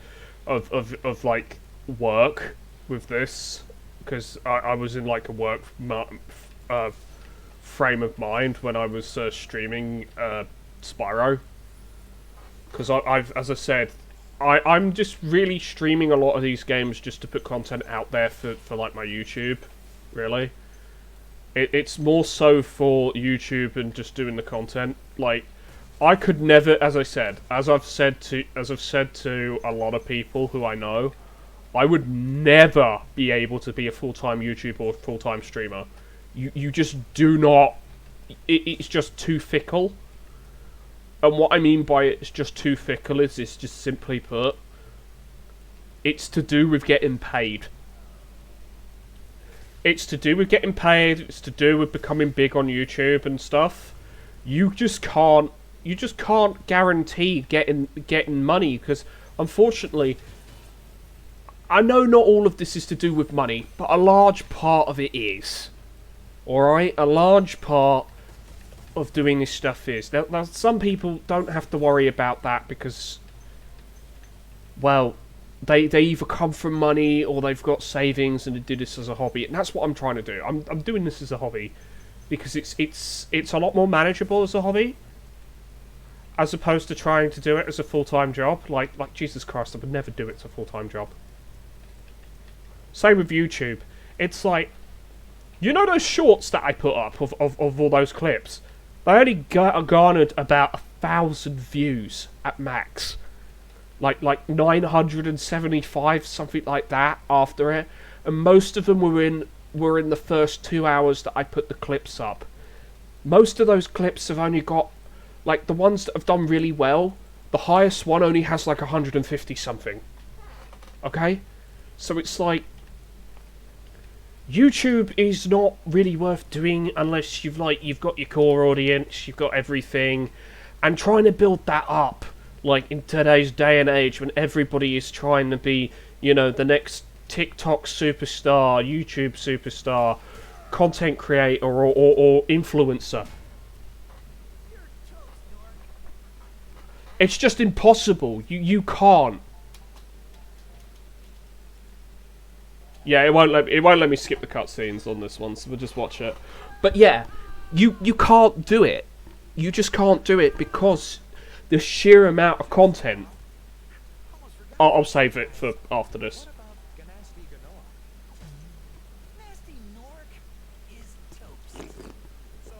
of like, work with this. Because I was in, like, a work frame of mind when I was streaming Spyro. Because as I said, I'm just really streaming a lot of these games just to put content out there for like, my YouTube, really. It's more so for YouTube and just doing the content. Like, I could never, as I've said to a lot of people who I know, I would never be able to be a full-time YouTuber or full-time streamer. You just do not, it's just too fickle. And what I mean by it's just too fickle is just simply put, it's to do with getting paid. It's to do with getting paid, it's to do with becoming big on YouTube and stuff. You just can't guarantee getting money, because unfortunately, I know not all of this is to do with money, but a large part of it is. Alright? A large part of doing this stuff is. Now, some people don't have to worry about that because, well, they either come from money or they've got savings and they do this as a hobby, and that's what I'm trying to do. I'm doing this as a hobby because it's a lot more manageable as a hobby, as opposed to trying to do it as a full-time job. Like Jesus Christ, I would never do it as a full-time job. Same with YouTube. It's like, you know those shorts that I put up of all those clips? They only garnered about 1,000 views at max. Like 975, something like that, after it. And most of them were in the first 2 hours that I put the clips up. most of those clips have only got, like, the ones that have done really well, the highest one only has like 150 something. Okay? So it's like, YouTube is not really worth doing unless you've got your core audience, you've got everything, and trying to build that up, like in today's day and age when everybody is trying to be, you know, the next TikTok superstar, YouTube superstar, content creator, or influencer. It's just impossible. You can't. Yeah, it won't let me skip the cutscenes on this one, so we'll just watch it. But yeah, you can't do it. You just can't do it because the sheer amount of content. I'll save it for after this. Nasty Nork is toast. So,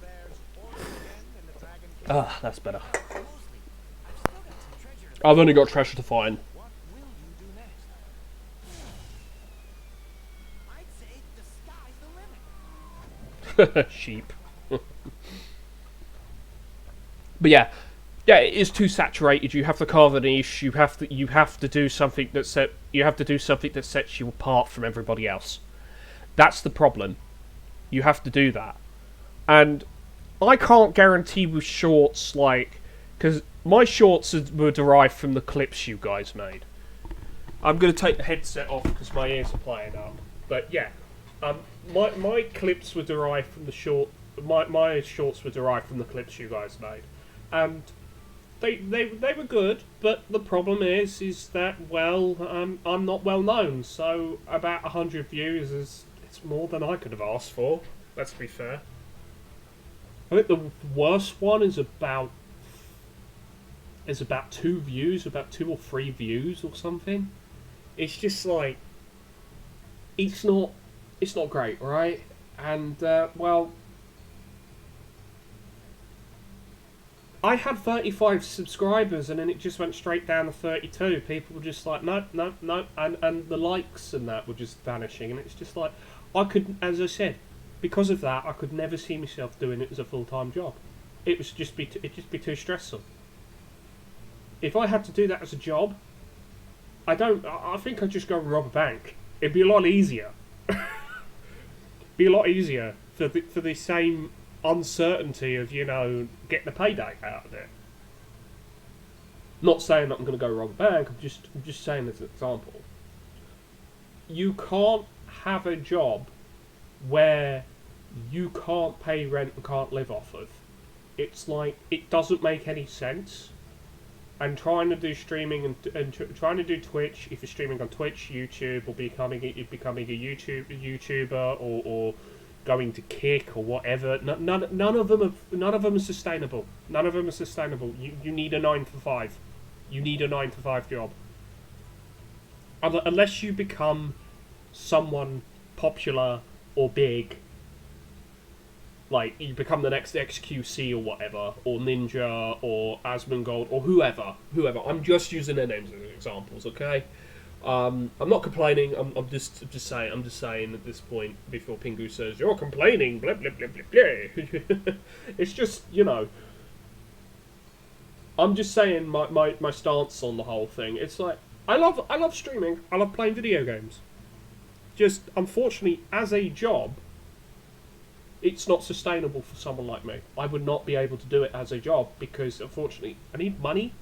there's Orc again and the Dragon King. Ah, that's better. Mostly, I've still got some treasure to I've only got treasure to find. What will you do next? I'd say the sky's the limit. Sheep. But yeah, it is too saturated. You have to carve a niche. You have to do something that sets you apart from everybody else. That's the problem. You have to do that, and I can't guarantee with shorts, like, because my shorts were derived from the clips you guys made. I'm gonna take the headset off because my ears are playing up. But yeah, my clips were derived from the short. My shorts were derived from the clips you guys made, and they were good. But the problem is that, well, I'm not well known, so about 100 views it's more than I could have asked for. Let's be fair. I think the worst one is about 2 views, about 2 or 3 views or something. It's just like, it's not great, right? And well, I had 35 subscribers and then it just went straight down to 32. People were just like, no, and the likes and that were just vanishing, and it's just like, I could, as I said, because of that, I could never see myself doing it as a full-time job. It'd just be too stressful. If I had to do that as a job, I think I'd just go and rob a bank. It'd be a lot easier. Be a lot easier for the same uncertainty of, you know, getting a payday out of it. Not saying that I'm going to go rob a bank. I'm just saying as an example. You can't have a job where you can't pay rent and can't live off of. It's like, it doesn't make any sense. And trying to do streaming and trying to do Twitch, if you're streaming on Twitch, YouTube, or becoming a YouTuber, or going to Kick or whatever, none of them are sustainable. None of them are sustainable. You need a 9 to 5. You need a 9 to 5 job. Unless you become someone popular or big, like you become the next XQC or whatever, or Ninja, or Asmongold, or whoever. I'm just using their names as examples, okay? I'm not complaining. I'm just saying at this point, before Pingu says you're complaining, blah blah blah blah blah. It's just, you know, I'm just saying my stance on the whole thing. It's like, I love streaming. I love playing video games. Just, unfortunately, as a job, it's not sustainable for someone like me. I would not be able to do it as a job because, unfortunately, I need money,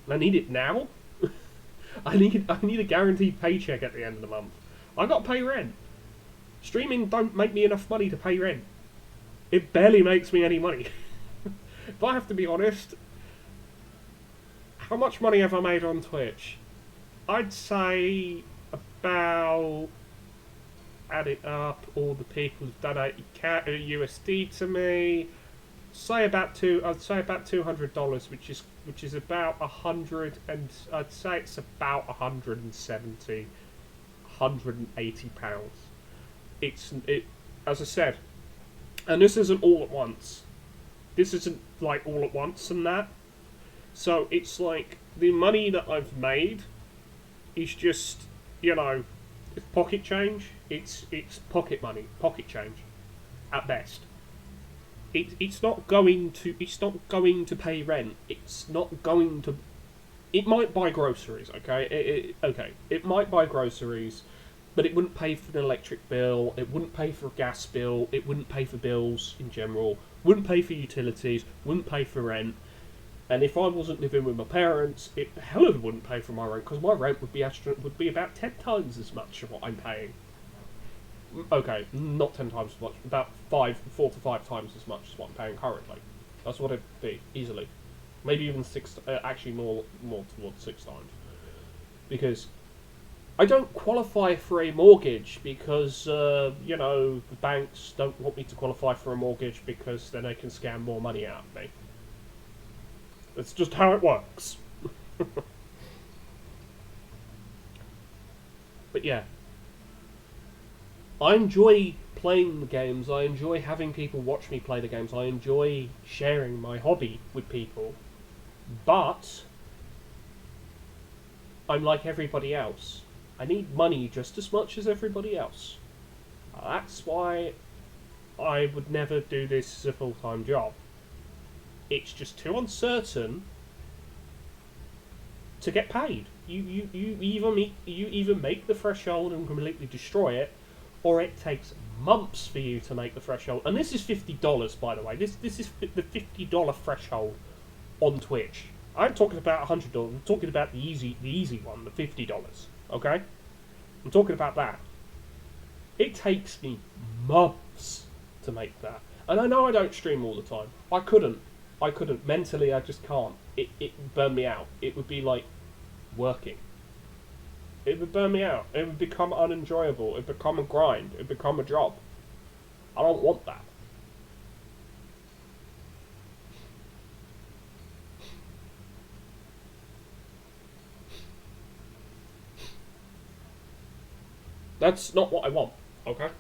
and I need it now. I need a guaranteed paycheck at the end of the month. I got to pay rent. Streaming don't make me enough money to pay rent. It barely makes me any money. If I have to be honest, how much money have I made on Twitch? I'd say about, add it up, all the people who've donated USD to me, I'd say about $200, which is about 100, and I'd say it's about 170, 180 pounds. It as I said, and this isn't all at once. This isn't like all at once and that. So it's like the money that I've made is just, you know, it's pocket change. It's pocket money, pocket change, at best. it's not going to pay rent. It's not going to. It might buy groceries. Okay. It might buy groceries, but it wouldn't pay for an electric bill. It wouldn't pay for a gas bill. It wouldn't pay for bills in general. Wouldn't pay for utilities. Wouldn't pay for rent. And if I wasn't living with my parents, it hell of it wouldn't pay for my rent, because my rent would be about 10 times as much of what I'm paying. Okay, not 10 times as much, about 4 to 5 times as much as what I'm paying currently. That's what it'd be, easily. Maybe even 6, actually more towards 6 times. Because I don't qualify for a mortgage because, you know, the banks don't want me to qualify for a mortgage because then they can scam more money out of me. It's just how it works. But yeah. I enjoy playing the games, I enjoy having people watch me play the games, I enjoy sharing my hobby with people. But I'm like everybody else. I need money just as much as everybody else. That's why I would never do this as a full-time job. It's just too uncertain to get paid. You either make the threshold and completely destroy it, or it takes months for you to make the threshold. And this is $50, by the way. This is the $50 threshold on Twitch. I'm talking about $100. I'm talking about the easy one, the $50. Okay, I'm talking about that. It takes me months to make that, and I know I don't stream all the time. I couldn't mentally. I just can't. It would burn me out. It would be like working. It would burn me out. It would become unenjoyable. It would become a grind. It would become a job. I don't want that. That's not what I want. Okay?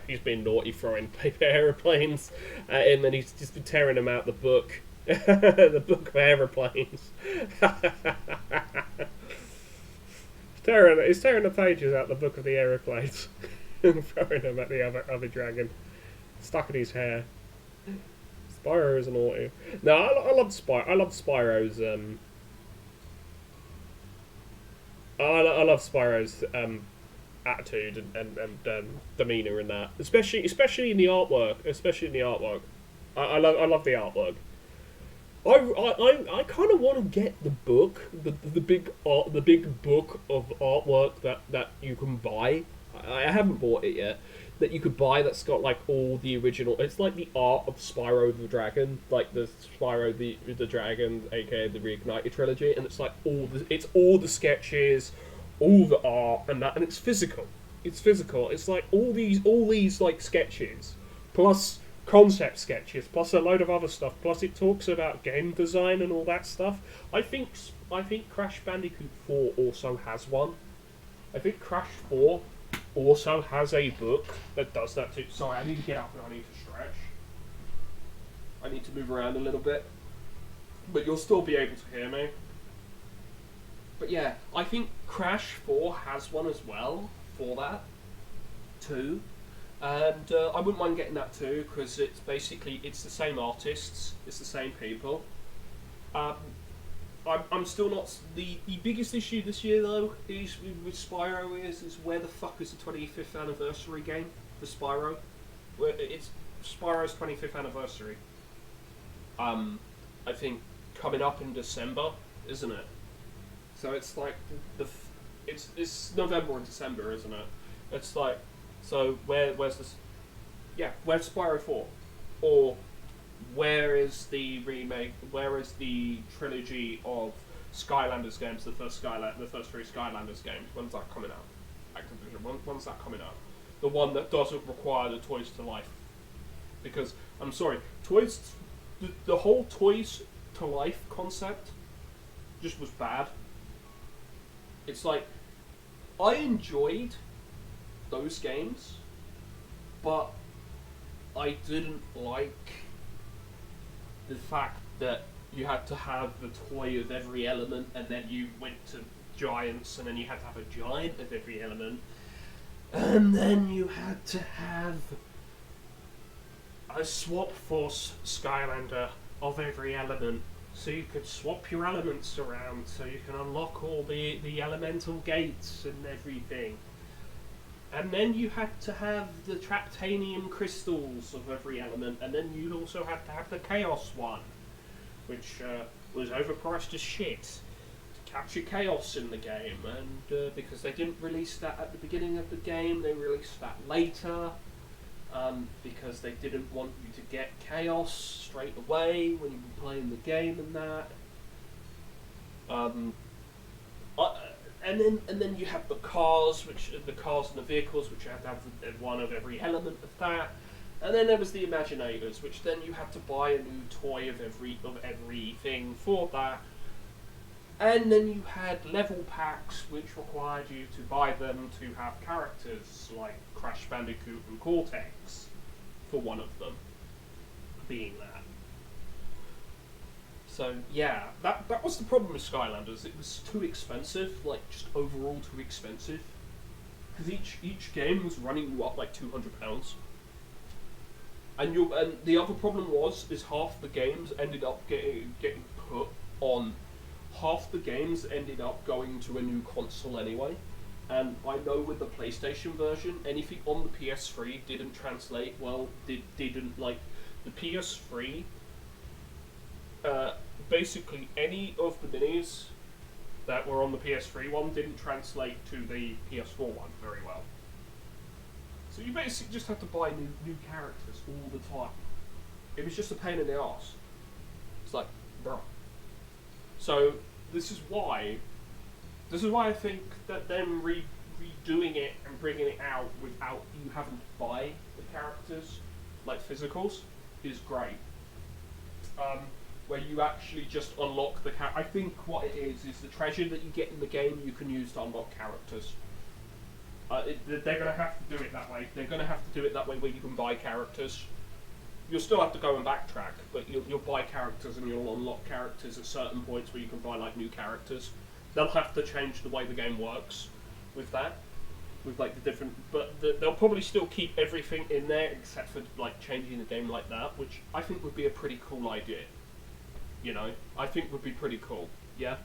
He's been naughty throwing paper aeroplanes at him, and he's just been tearing them out the book. The book of aeroplanes. He's tearing the pages out the book of the aeroplanes and throwing them at the other dragon. Stuck in his hair. Spyro is naughty. No, I love Spyro. I love Spyro's I love Spyro's attitude and demeanor in that, especially in the artwork. I love the artwork. I kind of want to get the book, the big book of artwork that you can buy. I haven't bought it yet. That you could buy, that's got like all the original. It's like the art of Spyro the Dragon, like the Spyro the Dragon, aka the Reignited trilogy, and it's like all the sketches, all the art and that, and it's physical. It's like all these like sketches, plus concept sketches, plus a load of other stuff, plus it talks about game design and all that stuff. I think Crash Bandicoot 4 also has one. I think Crash 4 also has a book that does that too. Sorry, I need to get up and I need to stretch. I need to move around a little bit. But you'll still be able to hear me. But yeah, I think Crash 4 has one as well for that too. And I wouldn't mind getting that too, because it's the same artists, it's the same people. I'm still not... The biggest issue this year, though, is with Spyro is where the fuck is the 25th anniversary game for Spyro? Where it's Spyro's 25th anniversary. I think coming up in December, isn't it? So it's like it's November and December, isn't it? It's like, so where's this? Yeah, where's Spyro 4? Or where is the remake? Where is the trilogy of Skylanders games? The first three Skylanders games. When's that coming out? Activision. When's that coming out? The one that doesn't require the Toys to Life. Because I'm sorry, the whole Toys to Life concept just was bad. It's like, I enjoyed those games, but I didn't like the fact that you had to have the toy of every element, and then you went to giants, and then you had to have a giant of every element, and then you had to have a swap force Skylander of every element, so you could swap your elements around, so you can unlock all the elemental gates and everything. And then you had to have the Traptanium crystals of every element, and then you'd also have to have the Chaos one, which was overpriced as shit to capture Chaos in the game. And because they didn't release that at the beginning of the game, they released that later. Because they didn't want you to get Chaos straight away when you were playing the game and that. And then you have the cars, the cars and the vehicles, which you have to have one of every element of that. And then there was the Imaginators, which then you had to buy a new toy of everything for that. And then you had level packs, which required you to buy them to have characters like Crash Bandicoot and Cortex, for one of them being that. So yeah, that was the problem with Skylanders. It was too expensive, like just overall too expensive. Because each game was running you up like £200. And the other problem is half the games ended up getting put on. Half the games ended up going to a new console anyway. And I know with the PlayStation version, anything on the PS3 didn't translate well. Didn't like the PS3. Basically, any of the minis that were on the PS3 one didn't translate to the PS4 one very well. So you basically just have to buy new characters all the time. It was just a pain in the arse. It's like, bro. So this is why I think that them redoing it and bringing it out without you having to buy the characters, like physicals, is great. Where you actually just unlock the I think what it is the treasure that you get in the game you can use to unlock characters. They're going to have to do it that way. They're going to have to do it that way where you can buy characters. You'll still have to go and backtrack, but you'll buy characters and you'll unlock characters at certain points where you can buy like new characters. They'll have to change the way the game works with that. With like the different, but they'll probably still keep everything in there except for like changing the game like that, which I think would be a pretty cool idea. You know, I think would be pretty cool. Yeah.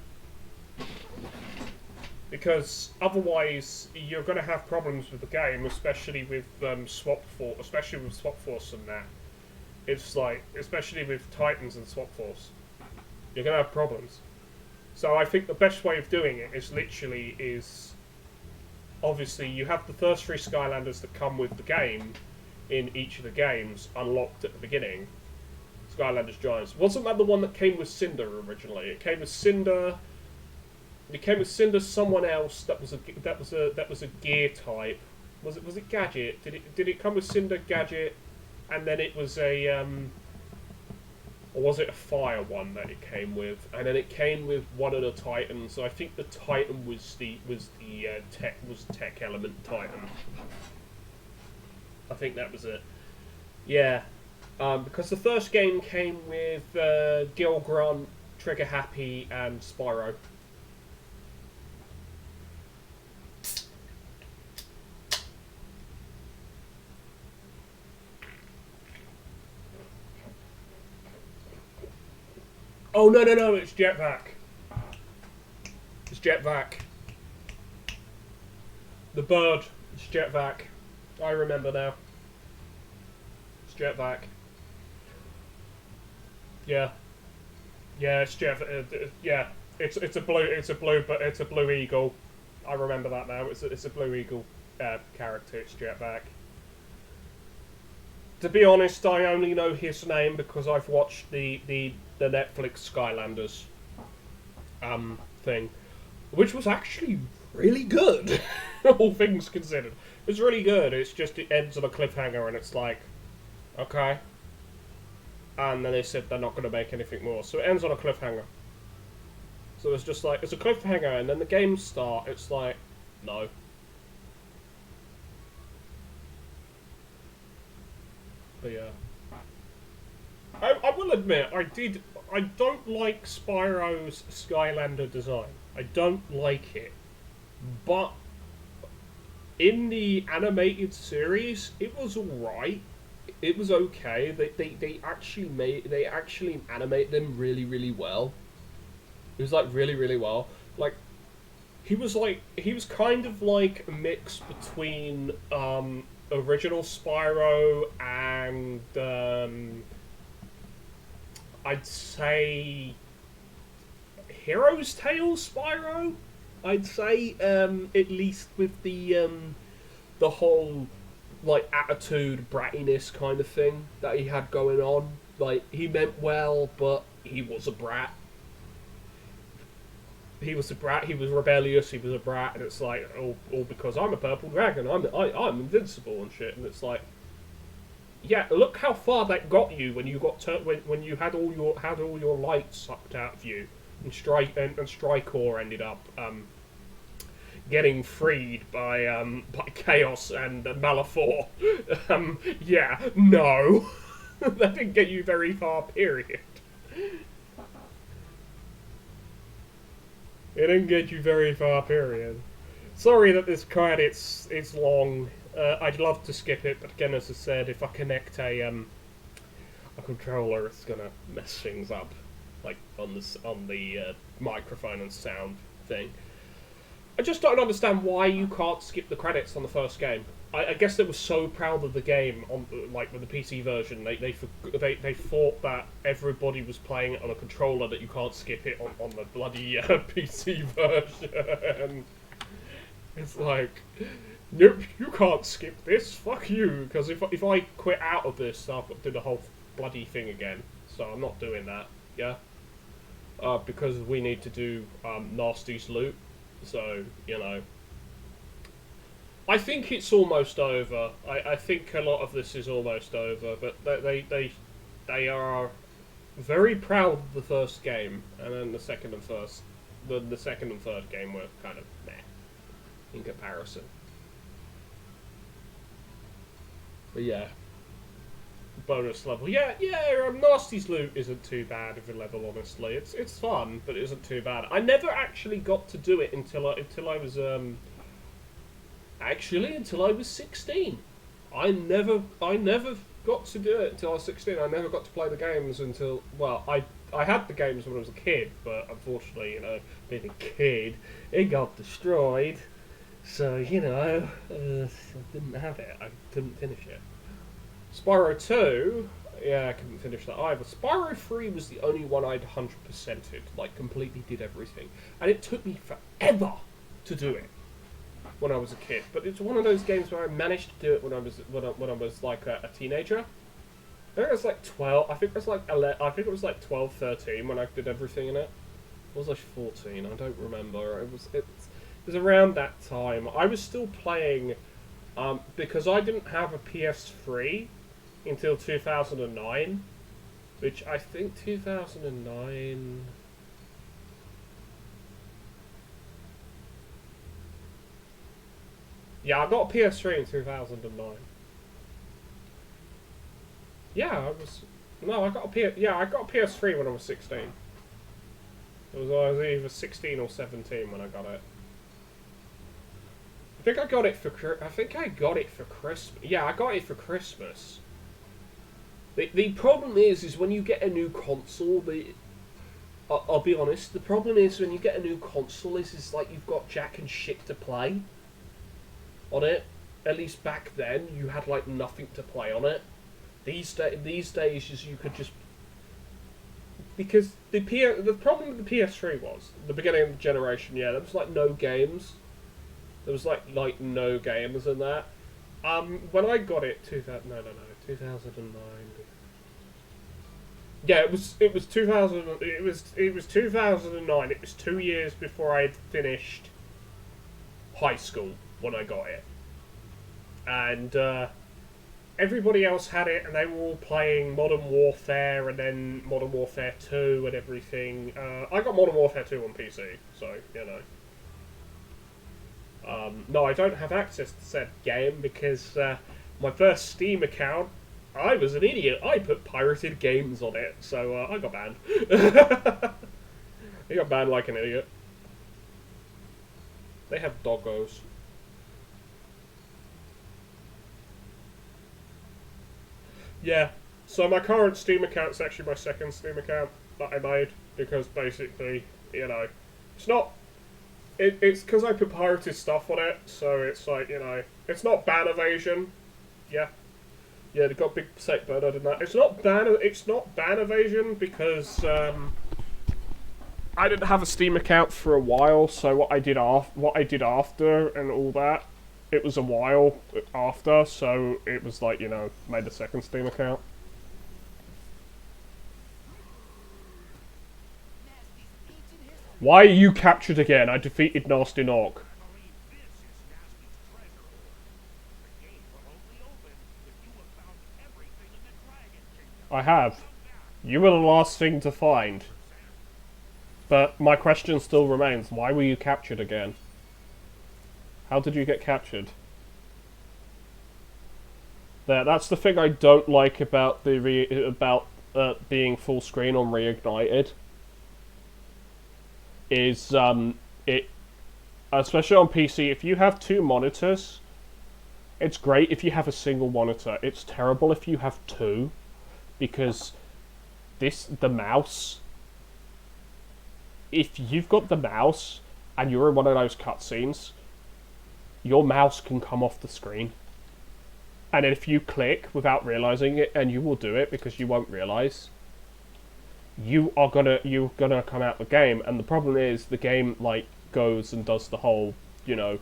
Because otherwise, you're going to have problems with the game, especially with Swap Force and that. It's like, especially with Titans and Swap Force, you're going to have problems. So I think the best way of doing it is obviously you have the first 3 Skylanders that come with the game in each of the games unlocked at the begining. Skylanders Giants. Wasn't that the one that came with Cinder originally? It came with Cinder. It came with Cinder. Someone else that was a gear type. Was it Gadget? Did it come with Cinder, Gadget, and then it was a or was it a Fire one that it came with? And then it came with one of the Titans. So I think the Titan was the Tech Element Titan. I think that was it. Yeah. Because the first game came with Gil Grunt, Trigger Happy, and Spyro. Oh no, it's Jetvac. It's Jetvac. The bird. It's Jetvac. I remember now. It's Jetvac. Yeah, it's Jeff. Yeah, it's a blue eagle. I remember that now. It's a blue eagle character. It's Jetvac. To be honest, I only know his name because I've watched the Netflix Skylanders thing, which was actually really good. All things considered, it's really good. It's just it ends on a cliffhanger, and it's like, okay. And then they said they're not going to make anything more. So it ends on a cliffhanger. So it's just like, it's a cliffhanger, and then the games start, it's like, no. But yeah. I will admit, I don't like Spyro's Skylander design. I don't like it. But in the animated series, it was alright. It was okay. They actually animate them really, really well. It was like really, really well. Like he was kind of like a mix between original Spyro and I'd say Hero's Tale Spyro. I'd say at least with the whole like attitude, brattiness kind of thing that he had going on. Like he meant well, but he was a brat. He was a brat. He was rebellious. He was a brat, and it's like all because I'm a purple dragon. I'm invincible and shit. And it's like, yeah, look how far that got you when you got when you had all your light sucked out of you, and Strykor ended up getting freed by Chaos and Malifaux. Yeah, no, that didn't get you very far. Period. It didn't get you very far, period. Sorry that this credit's long. I'd love to skip it, but again, as I said, if I connect a controller, it's gonna mess things up, like on the microphone and sound thing. I just don't understand why you can't skip the credits on the first game. I guess they were so proud of the game on like with the PC version. They thought that everybody was playing it on a controller that you can't skip it on the bloody PC version. It's like, nope, you can't skip this. Fuck you. Because if I quit out of this, I've got to do the whole bloody thing again. So I'm not doing that. Yeah. Because we need to do Nasty's loot. So you know. I think it's almost over. I think a lot of this is almost over, but they are very proud of the first game, and then the second and third game were kind of meh in comparison. But yeah, bonus level. Yeah. Nasty's loot isn't too bad of a level, honestly. It's fun, but it isn't too bad. I never actually got to do it until I was Actually, until I was 16. I never got to do it until I was 16. I never got to play the games until, well, I had the games when I was a kid, but unfortunately, you know, being a kid, it got destroyed. So, you know, I didn't have it. I couldn't finish it. Spyro 2, yeah, I couldn't finish that either. Spyro 3 was the only one I'd 100%ed, like, completely did everything. And it took me forever to do it when I was a kid, but it's one of those games where I managed to do it when I was like a teenager. I think it was like 12. I think it was like 11, I think it was like 12, 13 when I did everything in it. Or was I 14? I don't remember. It was around that time. I was still playing because I didn't have a PS3 until 2009, which I think 2009. Yeah, I got a PS3 in 2009. Yeah, I got a PS3 when I was 16. I was either 16 or 17 when I got it. I think I got it for Christmas. Yeah, I got it for Christmas. The problem is when you get a new console, I'll be honest, the problem is when you get a new console is like you've got jack and shit to play on it. At least back then, you had like nothing to play on it. These days, you could just, because the problem with the PS3 was the beginning of the generation. Yeah, there was like no games. There was like no games in that. When I got it, 2009. Yeah, it was 2000. It was 2009. It was 2 years before I had finished high school when I got it, and everybody else had it, and they were all playing Modern Warfare and then Modern Warfare 2 and everything. I got Modern Warfare 2 on PC, so you know. No, I don't have access to said game because my first Steam account, I was an idiot. I put pirated games on it, so I got banned. I got banned like an idiot. They have doggos. Yeah. So my current Steam account's actually my second Steam account that I made because basically, you know, it's not. It's because I put pirated stuff on it, so it's like, you know, it's not ban evasion. Yeah. Yeah, they got big sec bird in that. It's not ban evasion because I didn't have a Steam account for a while, so what I did after and all that, it was a while after, so it was like, you know, made a second Steam account. Why are you captured again? I defeated Nasty Nog. I believe this is Nasty's treasure room. The gate will only open if you have found everything in the Dragon Kingdom. I have. You were the last thing to find. But my question still remains, why were you captured again? How did you get captured? That's the thing I don't like about being full screen on Reignited. Is it, especially on PC, if you have two monitors, it's great if you have a single monitor. It's terrible if you have two, because the mouse, if you've got the mouse and you're in one of those cutscenes, your mouse can come off the screen. And if you click without realizing it, and you will do it because you won't realize, you're gonna come out the game. And the problem is the game like goes and does the whole, you know,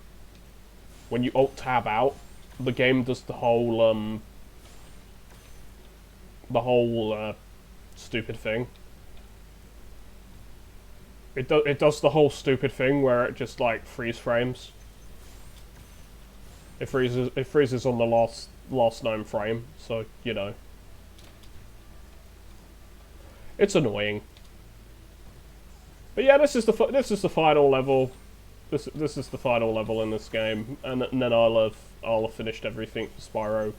when you alt tab out, the game does the whole stupid thing. It does the whole stupid thing where it just like freeze frames. It freezes on the last known frame, so you know. It's annoying. But yeah, this is the final level. This is the final level in this game, and then I'll have finished everything for Spyro,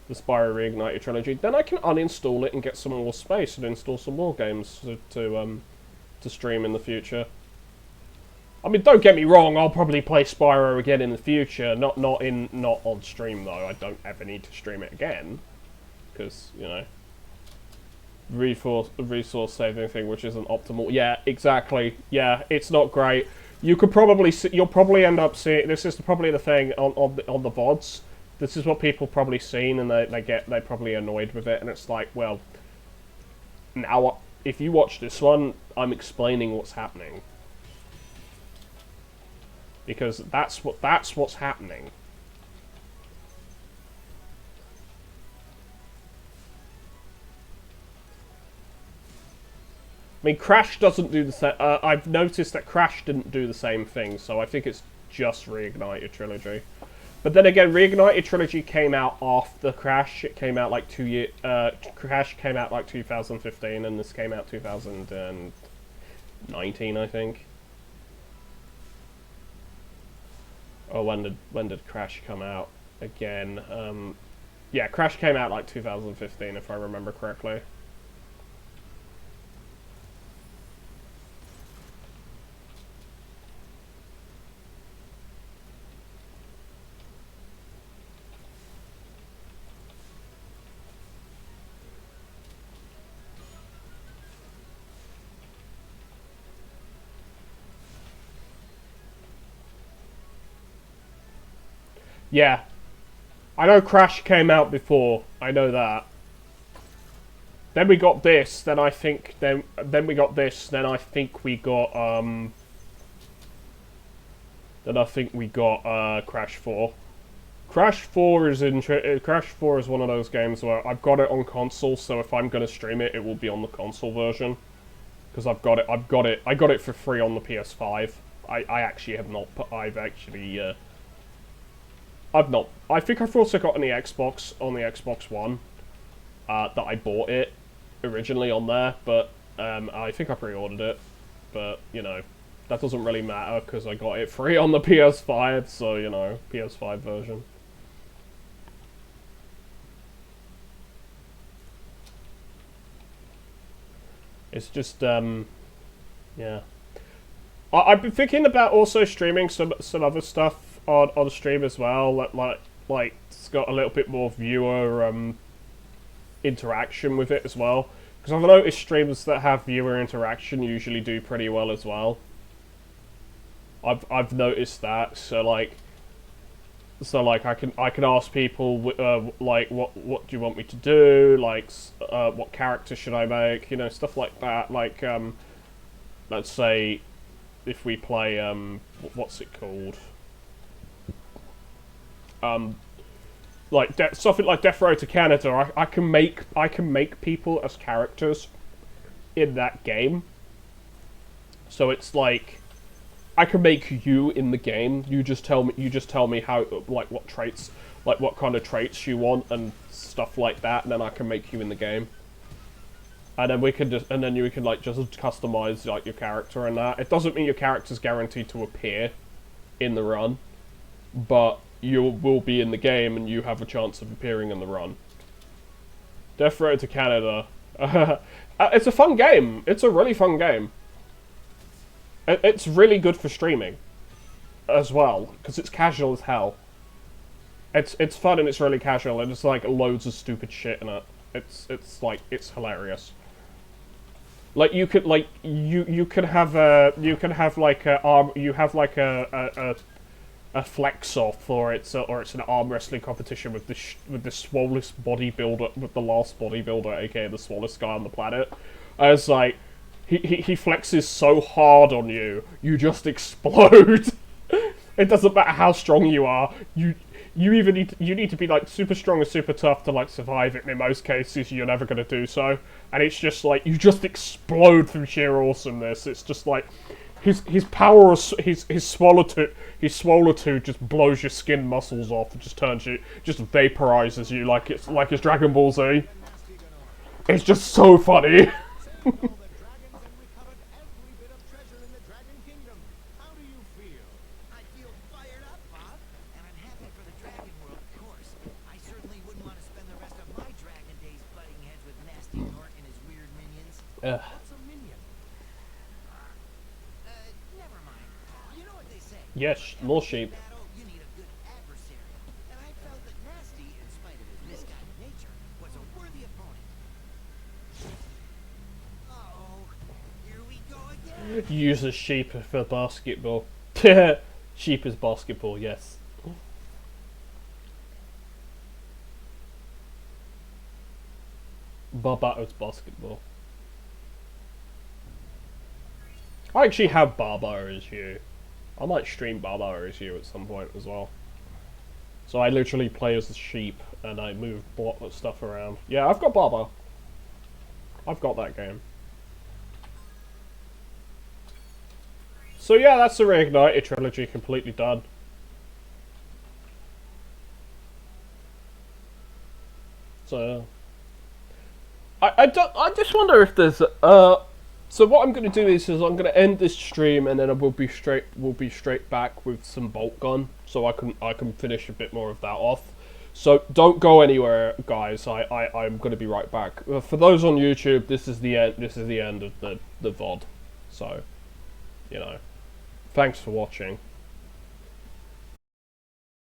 the Spyro Reignited trilogy. Then I can uninstall it and get some more space and install some more games to stream in the future. I mean, don't get me wrong. I'll probably play Spyro again in the future. Not on stream though. I don't ever need to stream it again, because you know, resource saving thing, which isn't optimal. Yeah, exactly. Yeah, it's not great. You could probably you'll probably end up seeing, this is probably the thing on the VODs. This is what people probably seen, and they're probably annoyed with it. And it's like, well, now if you watch this one, I'm explaining what's happening. Because that's what's happening. I mean, Crash doesn't do the same. I've noticed that Crash didn't do the same thing, so I think it's just Reignited Trilogy. But then again, Reignited Trilogy came out after Crash. It came out like Crash came out like 2015, and this came out 2019, I think. Oh, when did Crash come out again? Yeah, Crash came out like 2015, if I remember correctly. Yeah. I know Crash came out before. I know that. Then we got this, then I think then we got this, then I think we got Crash 4. Crash 4 is Crash 4 is one of those games where I've got it on console, so if I'm going to stream it, it will be on the console version. Because I got it for free on the PS5. I actually have not, I think I've also got on the Xbox One, that I bought it originally on there, but I think I pre-ordered it, but, you know, that doesn't really matter, because I got it free on the PS5, so, you know, PS5 version. It's just, yeah. I've been thinking about also streaming some other stuff on stream as well, like it's got a little bit more viewer interaction with it as well. Because I've noticed streams that have viewer interaction usually do pretty well as well. I've noticed that. So like I can ask people like what do you want me to do, like what character should I make, you know, stuff like that. Like let's say if we play what's it called, like something like Death Road to Canada. I can make people as characters in that game. So it's like I can make you in the game. You just tell me how, like, what traits, like what kind of traits you want and stuff like that, and then I can make you in the game. And then we can you can like just customize like your character and that. It doesn't mean your character's guaranteed to appear in the run, but you will be in the game and you have a chance of appearing in the run. Death Road to Canada. It's a fun game. It's a really fun game. It's really good for streaming as well, because it's casual as hell. It's fun and it's really casual, and it's like loads of stupid shit in it. It's like, it's hilarious. Like you could like you can have like a flex off, or it's an arm wrestling competition with the swollest bodybuilder, with the last bodybuilder, aka the swollest guy on the planet. It's like he flexes so hard on you, you just explode. It doesn't matter how strong you are. You need to be like super strong and super tough to like survive it, and in most cases you're never gonna do so. And it's just like you just explode from sheer awesomeness. It's just like his power, his swolitude just blows your skin muscles off and just turns you, just vaporizes you like it's Dragon Ball Z. It's just so funny. What's a minion? Never mind. You know what they say. Yes, more sheep. Battle, you need a good adversary. And I felt that Nasty, in spite of his misguided nature, was a worthy opponent. Uh-oh. Here we go again. Uses sheep for basketball. Sheep is basketball, yes. Barbato's basketball. I actually have Barbaro as you. I might stream Barbaro as you at some point as well. So I literally play as a sheep and I move stuff around. Yeah, I've got Barbaro. I've got that game. So yeah, that's the Reignited trilogy completely done. So I just wonder if there's so what I'm going to do is I'm going to end this stream, and then we'll be straight back with some bolt gun, so I can finish a bit more of that off. So don't go anywhere, guys. I'm going to be right back. For those on YouTube, this is the end. This is the end of the VOD. So, you know, thanks for watching.